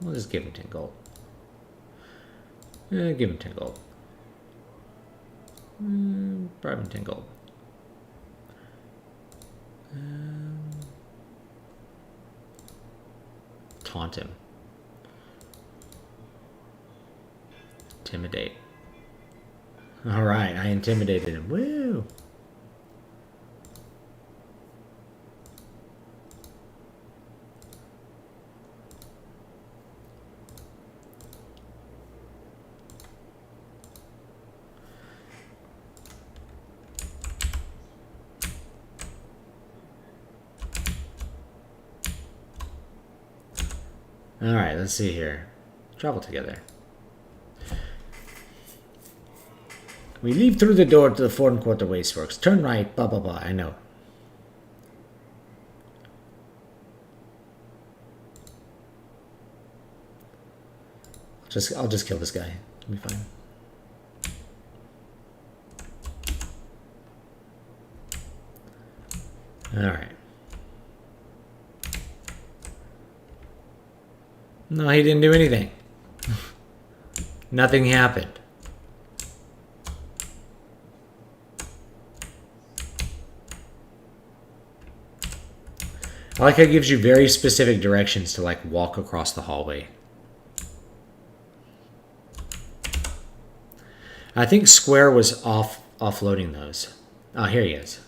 We'll just give him 10 gold. Give him 10 gold. Bribe him 10 gold. Taunt him. Intimidate. Alright, I intimidated him. Woo! Alright, let's see here. Travel together. We leave through the door to the foreign quarter wasteworks. Turn right, blah blah blah. I know. I'll just kill this guy. It'll be fine. Alright. No, he didn't do anything. Nothing happened. I like how it gives you very specific directions to like walk across the hallway. I think Square was offloading those. Oh, here he is.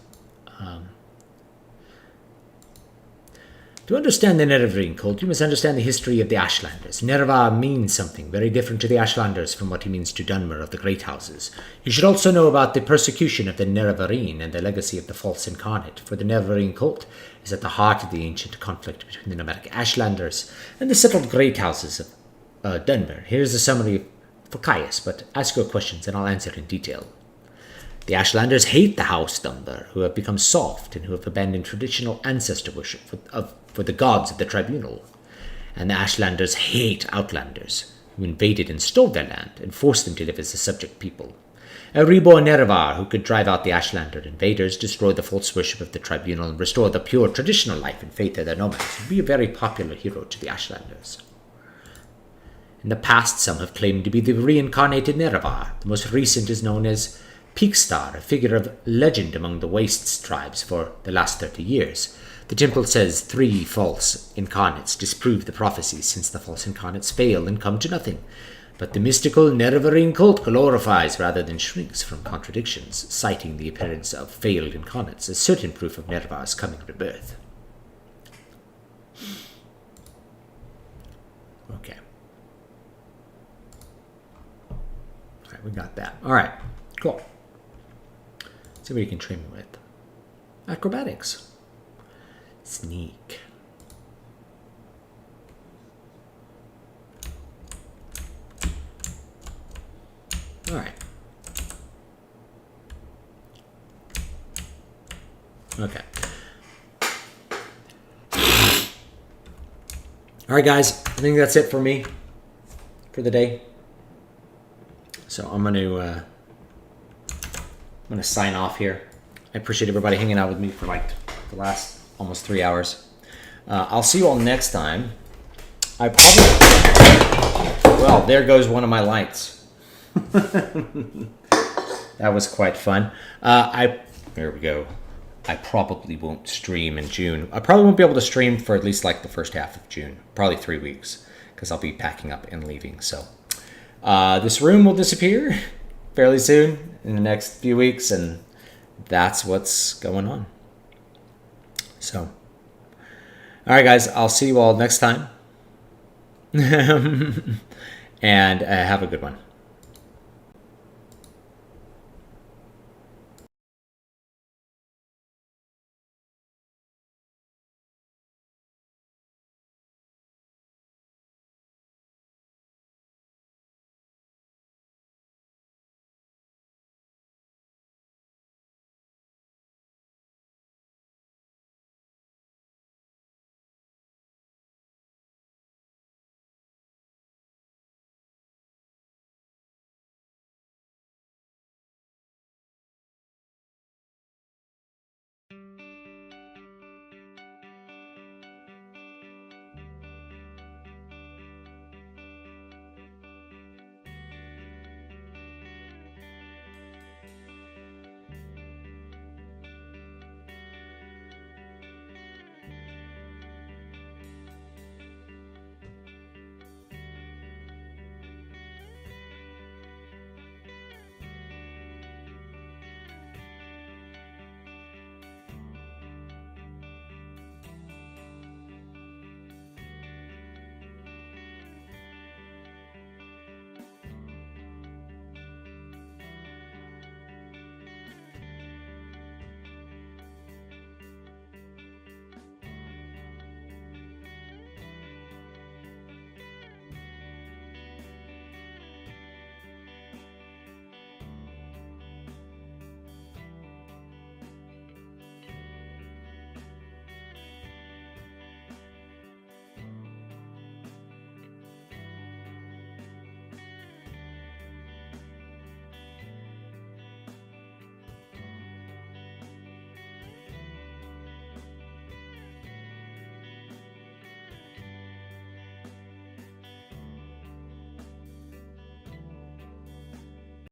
To understand the Nerevarine cult, you must understand the history of the Ashlanders. Nerevar means something very different to the Ashlanders from what he means to Dunmer of the Great Houses. You should also know about the persecution of the Nerevarine and the legacy of the false incarnate, for the Nerevarine cult is at the heart of the ancient conflict between the nomadic Ashlanders and the settled Great Houses of Dunmer. Here's a summary for Caius, but ask your questions and I'll answer in detail. The Ashlanders hate the House Dunmer, who have become soft and who have abandoned traditional ancestor worship for the gods of the tribunal. And the Ashlanders hate Outlanders, who invaded and stole their land and forced them to live as a subject people. A reborn Nerevar who could drive out the Ashlander invaders, destroy the false worship of the tribunal, and restore the pure traditional life and faith of their nomads would be a very popular hero to the Ashlanders. In the past, some have claimed to be the reincarnated Nerevar. The most recent is known as Peakstar, a figure of legend among the Wastes tribes for the last 30 years. The temple says 3 false incarnates disprove the prophecies, since the false incarnates fail and come to nothing. But the mystical Nerevarine cult glorifies rather than shrinks from contradictions, citing the appearance of failed incarnates as certain proof of Nerevar's coming rebirth. Okay. Alright, we got that. Alright, cool. See what you can train me with. Acrobatics. Sneak. Alright. Okay. All right, guys. I think that's it for me for the day. So I'm gonna sign off here. I appreciate everybody hanging out with me for like the last almost 3 hours. I'll see you all next time. Well, there goes one of my lights. That was quite fun. There we go. I probably won't stream in June. I probably won't be able to stream for at least like the first half of June. Probably 3 weeks, because I'll be packing up and leaving. So this room will disappear fairly soon in the next few weeks, and that's what's going on. So, all right, guys. I'll see you all next time. And have a good one.